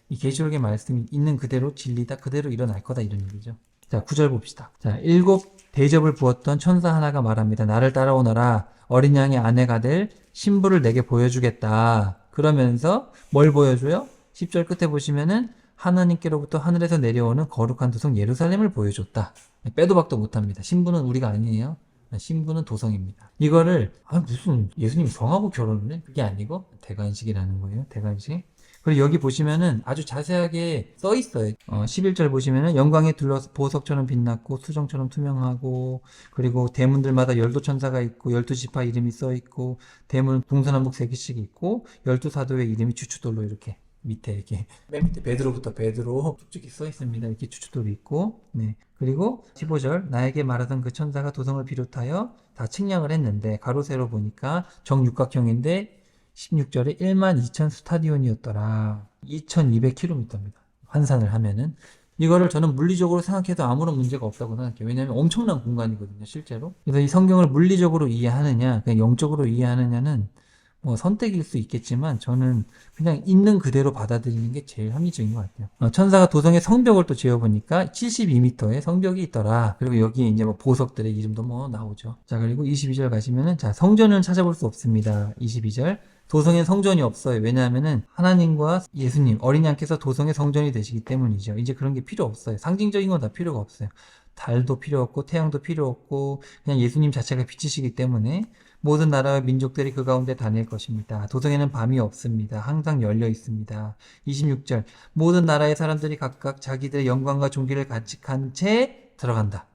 이 계시록의 말씀이 있는 그대로 진리다. 그대로 일어날 거다 이런 얘기죠. 자, 9절 봅시다. 자, 7 대접을 부었던 천사 하나가 말합니다. 나를 따라오너라. 어린 양의 아내가 될 신부를 내게 보여주겠다. 그러면서 뭘 보여줘요? 10절 끝에 보시면은 하나님께로부터 하늘에서 내려오는 거룩한 도성 예루살렘을 보여줬다. 빼도 박도 못합니다. 신부는 우리가 아니에요. 신부는 도성입니다. 이거를 무슨 예수님이 성하고 결혼을 해? 그게 아니고 대관식이라는 거예요. 대관식. 그리고 여기 보시면은 아주 자세하게 써 있어요. 11절 보시면은 영광에 둘러서 보석처럼 빛났고 수정처럼 투명하고 그리고 대문들마다 12천사가 있고 12지파 이름이 써 있고 대문 동서남북 3개씩 있고 12사도의 이름이 주춧돌로 이렇게 밑에 이렇게 맨 밑에 베드로부터 베드로 쭉쭉 써 있습니다. 이렇게 주춧돌이 있고 네. 그리고 15절 나에게 말하던 그 천사가 도성을 비롯하여 다 측량을 했는데 가로 세로 보니까 정육각형인데 16절에 12,000 스타디온이었더라. 2200km입니다. 환산을 하면은 이거를 저는 물리적으로 생각해도 아무런 문제가 없다고 생각해요. 왜냐하면 엄청난 공간이거든요, 실제로. 그래서 이 성경을 물리적으로 이해하느냐, 그냥 영적으로 이해하느냐는 뭐 선택일 수 있겠지만 저는 그냥 있는 그대로 받아들이는 게 제일 합리적인 것 같아요. 천사가 도성의 성벽을 또 지어보니까 72m의 성벽이 있더라. 그리고 여기에 이제 뭐 보석들의 이름도 뭐 나오죠. 자, 그리고 22절 가시면은 자, 성전은 찾아볼 수 없습니다. 22절. 도성엔 성전이 없어요. 왜냐하면은 하나님과 예수님, 어린 양께서 도성의 성전이 되시기 때문이죠. 이제 그런 게 필요 없어요. 상징적인 건 다 필요가 없어요. 달도 필요 없고 태양도 필요 없고 그냥 예수님 자체가 빛이시기 때문에 모든 나라와 민족들이 그 가운데 다닐 것입니다. 도성에는 밤이 없습니다. 항상 열려 있습니다. 26절 모든 나라의 사람들이 각각 자기들의 영광과 존귀를 간직한 채 들어간다.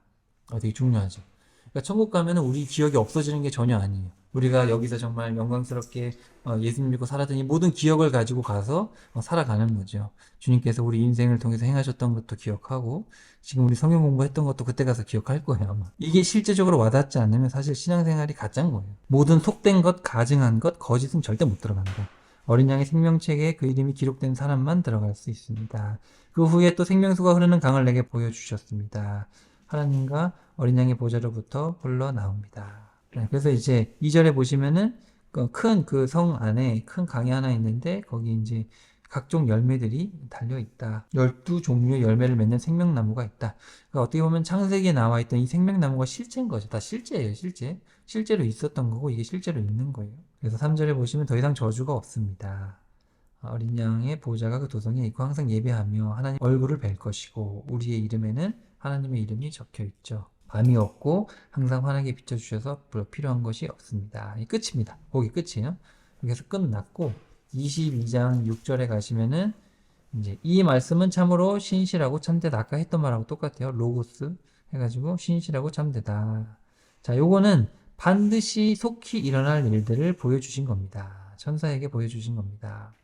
되게 중요하죠. 그러니까 천국 가면은 우리 기억이 없어지는 게 전혀 아니에요. 우리가 여기서 정말 영광스럽게 예수님 믿고 살았더니 모든 기억을 가지고 가서 살아가는 거죠. 주님께서 우리 인생을 통해서 행하셨던 것도 기억하고 지금 우리 성경 공부했던 것도 그때 가서 기억할 거예요, 아마. 이게 실제적으로 와닿지 않으면 사실 신앙생활이 가짜인 거예요. 모든 속된 것, 가증한 것, 거짓은 절대 못 들어간다. 어린 양의 생명책에 그 이름이 기록된 사람만 들어갈 수 있습니다. 그 후에 또 생명수가 흐르는 강을 내게 보여주셨습니다. 하나님과 어린 양의 보좌로부터 흘러나옵니다. 그래서 이제 2절에 보시면은 큰 그 성 안에 큰 강이 하나 있는데 거기 이제 각종 열매들이 달려 있다. 12종류의 열매를 맺는 생명나무가 있다. 그러니까 어떻게 보면 창세기에 나와 있던 이 생명나무가 실제인 거죠. 다 실제예요, 실제. 실제로 있었던 거고 이게 실제로 있는 거예요. 그래서 3절에 보시면 더 이상 저주가 없습니다. 어린 양의 보호자가 그 도성에 있고 항상 예배하며 하나님 얼굴을 뵐 것이고 우리의 이름에는 하나님의 이름이 적혀 있죠. 밤이 없고 항상 환하게 비춰주셔서 필요한 것이 없습니다. 이 끝입니다. 거기 끝이에요. 여기서 끝났고 22장 6절에 가시면은 이제 이 말씀은 참으로 신실하고 참되다. 아까 했던 말하고 똑같아요. 로고스 해가지고 신실하고 참되다. 자, 요거는 반드시 속히 일어날 일들을 보여주신 겁니다. 천사에게 보여주신 겁니다.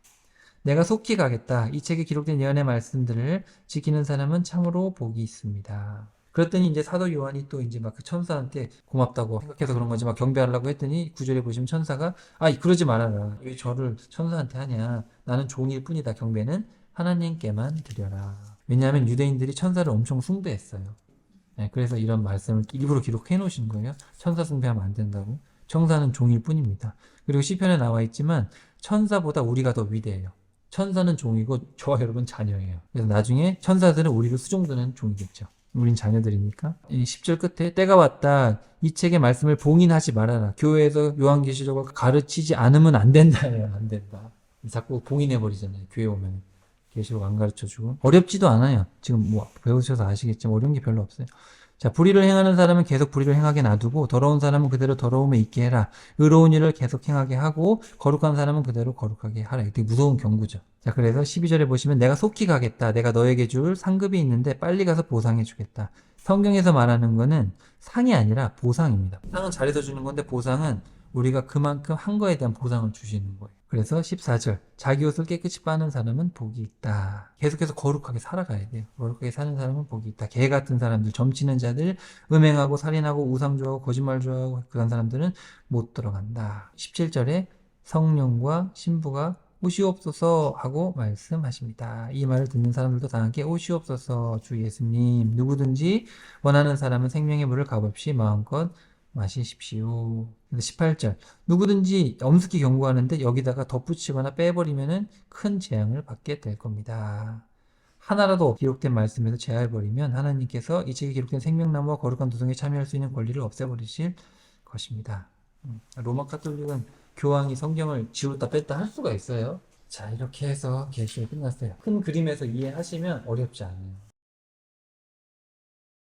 내가 속히 가겠다. 이 책에 기록된 예언의 말씀들을 지키는 사람은 참으로 복이 있습니다. 그랬더니 이제 사도 요한이 또 이제 막 그 천사한테 고맙다고 생각해서 그런 거지 막 경배하려고 했더니 9절에 보시면 천사가 그러지 말아라. 왜 저를 천사한테 하냐. 나는 종일 뿐이다. 경배는 하나님께만 드려라. 왜냐하면 유대인들이 천사를 엄청 숭배했어요. 네, 그래서 이런 말씀을 일부러 기록해 놓으신 거예요. 천사 숭배하면 안 된다고. 천사는 종일 뿐입니다. 그리고 시편에 나와 있지만 천사보다 우리가 더 위대해요. 천사는 종이고 저와 여러분 자녀예요. 그래서 나중에 천사들은 우리를 수종드는 종이겠죠. 우린 자녀들이니까. 이 10절 끝에 때가 왔다. 이 책의 말씀을 봉인하지 말아라. 교회에서 요한계시록을 가르치지 않으면 안 된다예요. 안 된다. 자꾸 봉인해버리잖아요. 교회 오면. 계시록 안 가르쳐주고. 어렵지도 않아요. 지금 뭐 배우셔서 아시겠지만 어려운 게 별로 없어요. 자, 불의를 행하는 사람은 계속 불의를 행하게 놔두고 더러운 사람은 그대로 더러움에 있게 해라. 의로운 일을 계속 행하게 하고 거룩한 사람은 그대로 거룩하게 하라. 되게 무서운 경고죠. 자, 그래서 12절에 보시면 내가 속히 가겠다. 내가 너에게 줄 상급이 있는데 빨리 가서 보상해 주겠다. 성경에서 말하는 거는 상이 아니라 보상입니다. 상은 잘해서 주는 건데 보상은 우리가 그만큼 한 거에 대한 보상을 주시는 거예요. 그래서 14절 자기 옷을 깨끗이 빠는 사람은 복이 있다. 계속해서 거룩하게 살아가야 돼요. 거룩하게 사는 사람은 복이 있다. 개 같은 사람들, 점치는 자들, 음행하고 살인하고 우상 좋아하고 거짓말 좋아하고 그런 사람들은 못 들어간다. 17절에 성령과 신부가 오시옵소서 하고 말씀하십니다. 이 말을 듣는 사람들도 다 함께 오시옵소서 주 예수님. 누구든지 원하는 사람은 생명의 물을 값없이 마음껏 마시십시오. 18절 누구든지 엄습히 경고하는데 여기다가 덧붙이거나 빼버리면 큰 재앙을 받게 될 겁니다. 하나라도 기록된 말씀에서 제할버리면 하나님께서 이 책에 기록된 생명나무와 거룩한 도성에 참여할 수 있는 권리를 없애버리실 것입니다. 로마 카톨릭은 교황이 성경을 지웠다 뺐다 할 수가 있어요. 자, 이렇게 해서 계시록이 끝났어요. 큰 그림에서 이해하시면 어렵지 않아요.